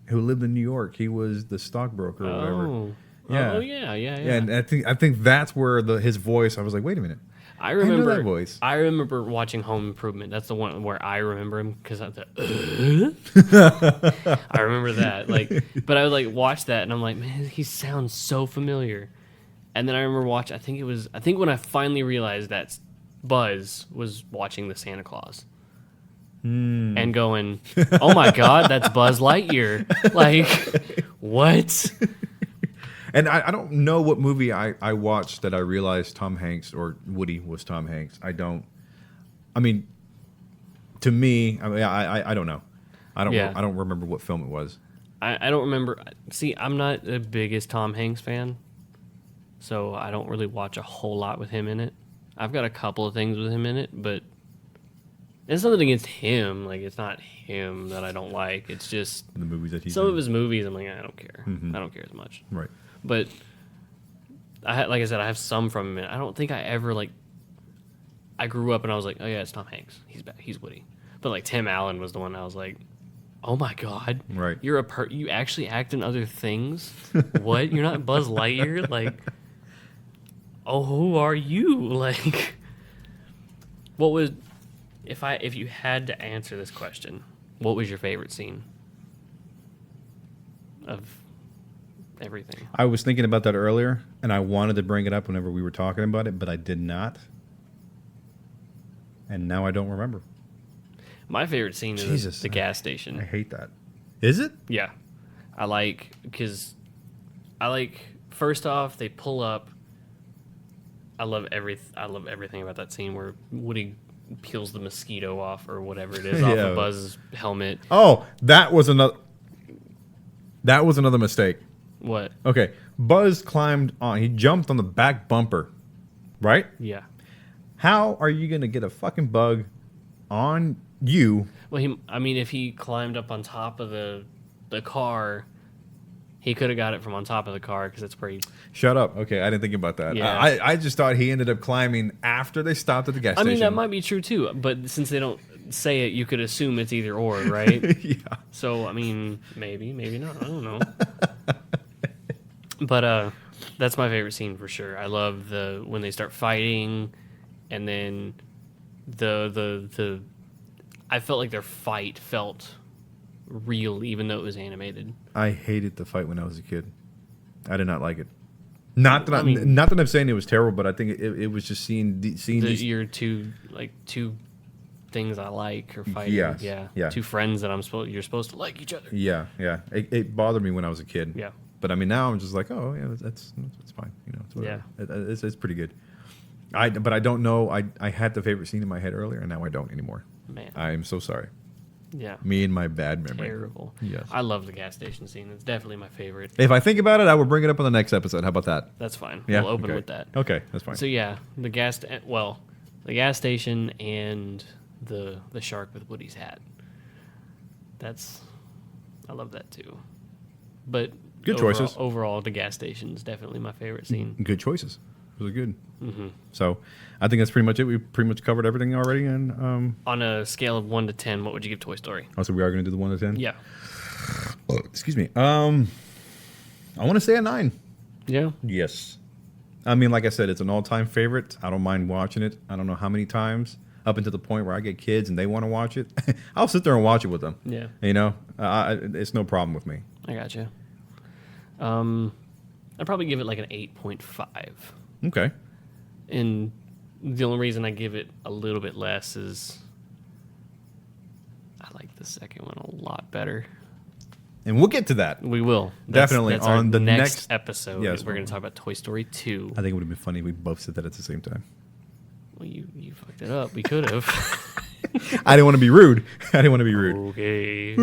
Speaker 1: who lived in New York. He was the stockbroker or whatever. Yeah.
Speaker 2: Oh yeah.
Speaker 1: And I think that's where his voice. I was like, wait a minute.
Speaker 2: I remember
Speaker 1: that voice.
Speaker 2: I remember watching Home Improvement. That's the one where I remember him because I was I remember that. Like, but I would like watch that and I'm like, man, he sounds so familiar. And then I remember watching. I think when I finally realized that Buzz was watching the Santa Claus. And going, oh my God, that's Buzz Lightyear. Like, what?
Speaker 1: And I don't know what movie I watched that I realized Tom Hanks or Woody was Tom Hanks. I mean, to me, I don't know. I don't remember what film it was.
Speaker 2: I don't remember. See, I'm not the biggest Tom Hanks fan, so I don't really watch a whole lot with him in it. I've got a couple of things with him in it, but it's nothing against him. Like, it's not him that I don't like. It's just
Speaker 1: the movies that he's
Speaker 2: some of his movies. I'm like, I don't care. Mm-hmm. I don't care as much.
Speaker 1: Right.
Speaker 2: But like I said, I have some from him. I don't think I ever like. I grew up and I was like, oh yeah, it's Tom Hanks. He's Woody. But like Tim Allen was the one I was like, oh my God,
Speaker 1: right?
Speaker 2: You actually act in other things. What? You're not Buzz Lightyear? Like, oh, who are you? Like, what was? If you had to answer this question, what was your favorite scene of everything?
Speaker 1: I was thinking about that earlier, and I wanted to bring it up whenever we were talking about it, but I did not. And now I don't remember.
Speaker 2: My favorite scene is the gas station.
Speaker 1: I hate that. Is it?
Speaker 2: Yeah. Because first off, they pull up. I love everything about that scene where Woody peels the mosquito off or whatever it is off of Buzz's helmet.
Speaker 1: Oh, that was another mistake.
Speaker 2: What?
Speaker 1: Okay, Buzz climbed on. He jumped on the back bumper, right?
Speaker 2: Yeah.
Speaker 1: How are you going to get a fucking bug on You.
Speaker 2: Well, if he climbed up on top of the car, he could have got it from on top of the car because that's where he...
Speaker 1: Shut up. Okay, I didn't think about that.
Speaker 2: Yeah.
Speaker 1: I just thought he ended up climbing after they stopped at the gas station.
Speaker 2: that might be true too, but since they don't say it, you could assume it's either or, right?
Speaker 1: Yeah.
Speaker 2: So, maybe not. I don't know. But that's my favorite scene for sure. I love when they start fighting, and then the I felt like their fight felt real, even though it was animated.
Speaker 1: I hated the fight when I was a kid. I did not like it. Not that I'm saying it was terrible, but I think it was just seeing these.
Speaker 2: Your two things I like are fighting.
Speaker 1: Yeah.
Speaker 2: Two friends that you're supposed to like each other.
Speaker 1: Yeah. It bothered me when I was a kid.
Speaker 2: Yeah.
Speaker 1: But now I'm just like, oh yeah, that's fine. It's whatever. Yeah. It's pretty good. But I don't know. I had the favorite scene in my head earlier, and now I don't anymore.
Speaker 2: Man,
Speaker 1: I am so sorry.
Speaker 2: Yeah.
Speaker 1: Me and my bad memory.
Speaker 2: Terrible.
Speaker 1: Yes.
Speaker 2: I love the gas station scene. It's definitely my favorite.
Speaker 1: If I think about it, I will bring it up on the next episode. How about that?
Speaker 2: That's fine.
Speaker 1: Yeah?
Speaker 2: We'll open
Speaker 1: Okay.
Speaker 2: with that.
Speaker 1: Okay, that's fine.
Speaker 2: So yeah, the gas station and the shark with Woody's hat. I love that too. But
Speaker 1: good choices.
Speaker 2: Overall, the gas station is definitely my favorite scene.
Speaker 1: Good choices. Really good.
Speaker 2: Mm-hmm.
Speaker 1: So I think that's pretty much it. We pretty much covered everything already. And
Speaker 2: on a scale of 1 to 10, what would you give Toy Story?
Speaker 1: Oh, so we are going to do the 1 to 10?
Speaker 2: Yeah.
Speaker 1: Oh, excuse me. I want to say a 9.
Speaker 2: Yeah.
Speaker 1: Yes. Like I said, it's an all-time favorite. I don't mind watching it. I don't know how many times, up until the point where I get kids and they want to watch it. I'll sit there and watch it with them.
Speaker 2: Yeah.
Speaker 1: It's no problem with me.
Speaker 2: I gotcha. I'd probably give it like an 8.5.
Speaker 1: Okay.
Speaker 2: And the only reason I give it a little bit less is I like the second one a lot better.
Speaker 1: And we'll get to that.
Speaker 2: We will.
Speaker 1: Definitely
Speaker 2: that's
Speaker 1: on the
Speaker 2: next episode.
Speaker 1: Yes,
Speaker 2: we're going to talk about Toy Story 2.
Speaker 1: I think it would have been funny if we both said that at the same time.
Speaker 2: Well, you fucked it up. We could have.
Speaker 1: I didn't want to be rude.
Speaker 2: Okay.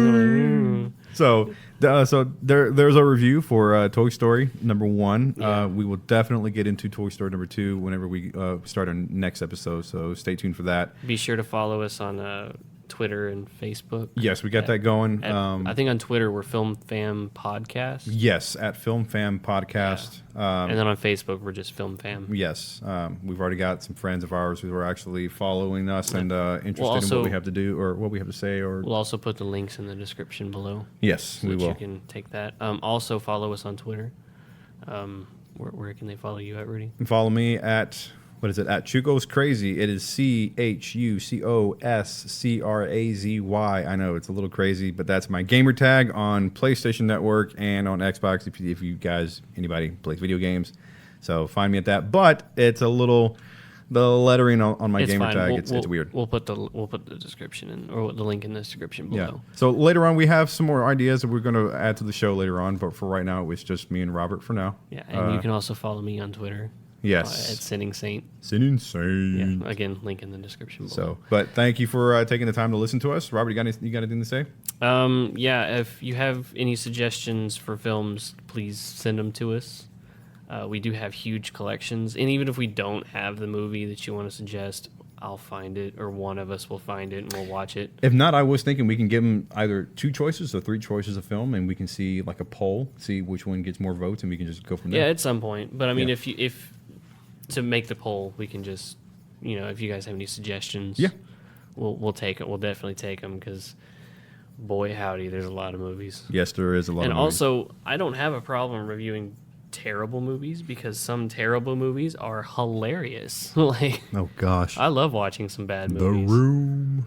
Speaker 1: So there's our review for Toy Story number 1.
Speaker 2: Yeah.
Speaker 1: We will definitely get into Toy Story number 2 whenever we start our next episode. So stay tuned for that.
Speaker 2: Be sure to follow us on Twitter and Facebook.
Speaker 1: Yes, we got that going.
Speaker 2: I think on Twitter we're Film Fam Podcast.
Speaker 1: Yes, at Film Fam Podcast.
Speaker 2: Yeah. And then on Facebook we're just Film Fam.
Speaker 1: Yes, we've already got some friends of ours who are actually following us and interested in what we have to do or what we have to say. Or
Speaker 2: we'll also put the links in the description below.
Speaker 1: Yes,
Speaker 2: so
Speaker 1: we will.
Speaker 2: You can take that. Also follow us on Twitter. Where can they follow you at, Rudy?
Speaker 1: Follow me at... What is it? At Chugo's Crazy. It is CHUCOSCRAZY. I know it's a little crazy, but that's my gamer tag on PlayStation Network and on Xbox if anybody plays video games. So find me at that. But it's the lettering on my gamer tag. It's weird.
Speaker 2: We'll put the description or the link in the description below.
Speaker 1: Yeah. So later on we have some more ideas that we're going to add to the show later on. But for right now, it's just me and Robert for now.
Speaker 2: Yeah, and you can also follow me on Twitter.
Speaker 1: Yes.
Speaker 2: At Sinning Saint.
Speaker 1: Sinning Saint.
Speaker 2: Yeah. Again, link in the description below.
Speaker 1: So, but thank you for taking the time to listen to us. Robert, you got anything to say?
Speaker 2: Yeah. If you have any suggestions for films, please send them to us. We do have huge collections, and even if we don't have the movie that you want to suggest, I'll find it, or one of us will find it, and we'll watch it.
Speaker 1: If not, I was thinking we can give them either 2 choices or 3 choices of film, and we can see like a poll, see which one gets more votes, and we can just go from there.
Speaker 2: Yeah, at some point. But I mean, if to make the poll, we can just, if you guys have any suggestions, we'll take it. We'll definitely take them because, boy, howdy, there's a lot of movies.
Speaker 1: Yes, there is a lot of movies.
Speaker 2: And also, I don't have a problem reviewing terrible movies because some terrible movies are hilarious.
Speaker 1: Oh, gosh.
Speaker 2: I love watching some bad movies.
Speaker 1: The Room.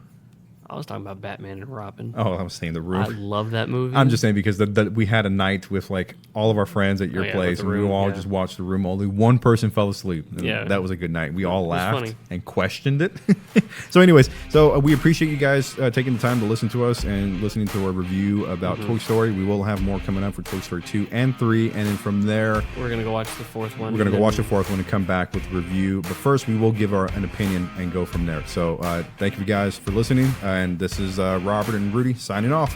Speaker 2: I was talking about Batman and Robin.
Speaker 1: Oh, I was saying The Room.
Speaker 2: I love that movie.
Speaker 1: I'm just saying because we had a night with like all of our friends at your place, and we all just watched The Room. Only one person fell asleep.
Speaker 2: Yeah,
Speaker 1: that was a good night. We all laughed
Speaker 2: funny.
Speaker 1: and questioned it. So, anyways, we appreciate you guys taking the time to listen to us and listening to our review about Toy Story. We will have more coming up for Toy Story 2 and 3, and then from there,
Speaker 2: we're gonna go watch the 4th one.
Speaker 1: We're gonna go watch the 4th one and come back with a review. But first, we will give an opinion and go from there. So, thank you guys for listening, and this is Robert and Rudy signing off.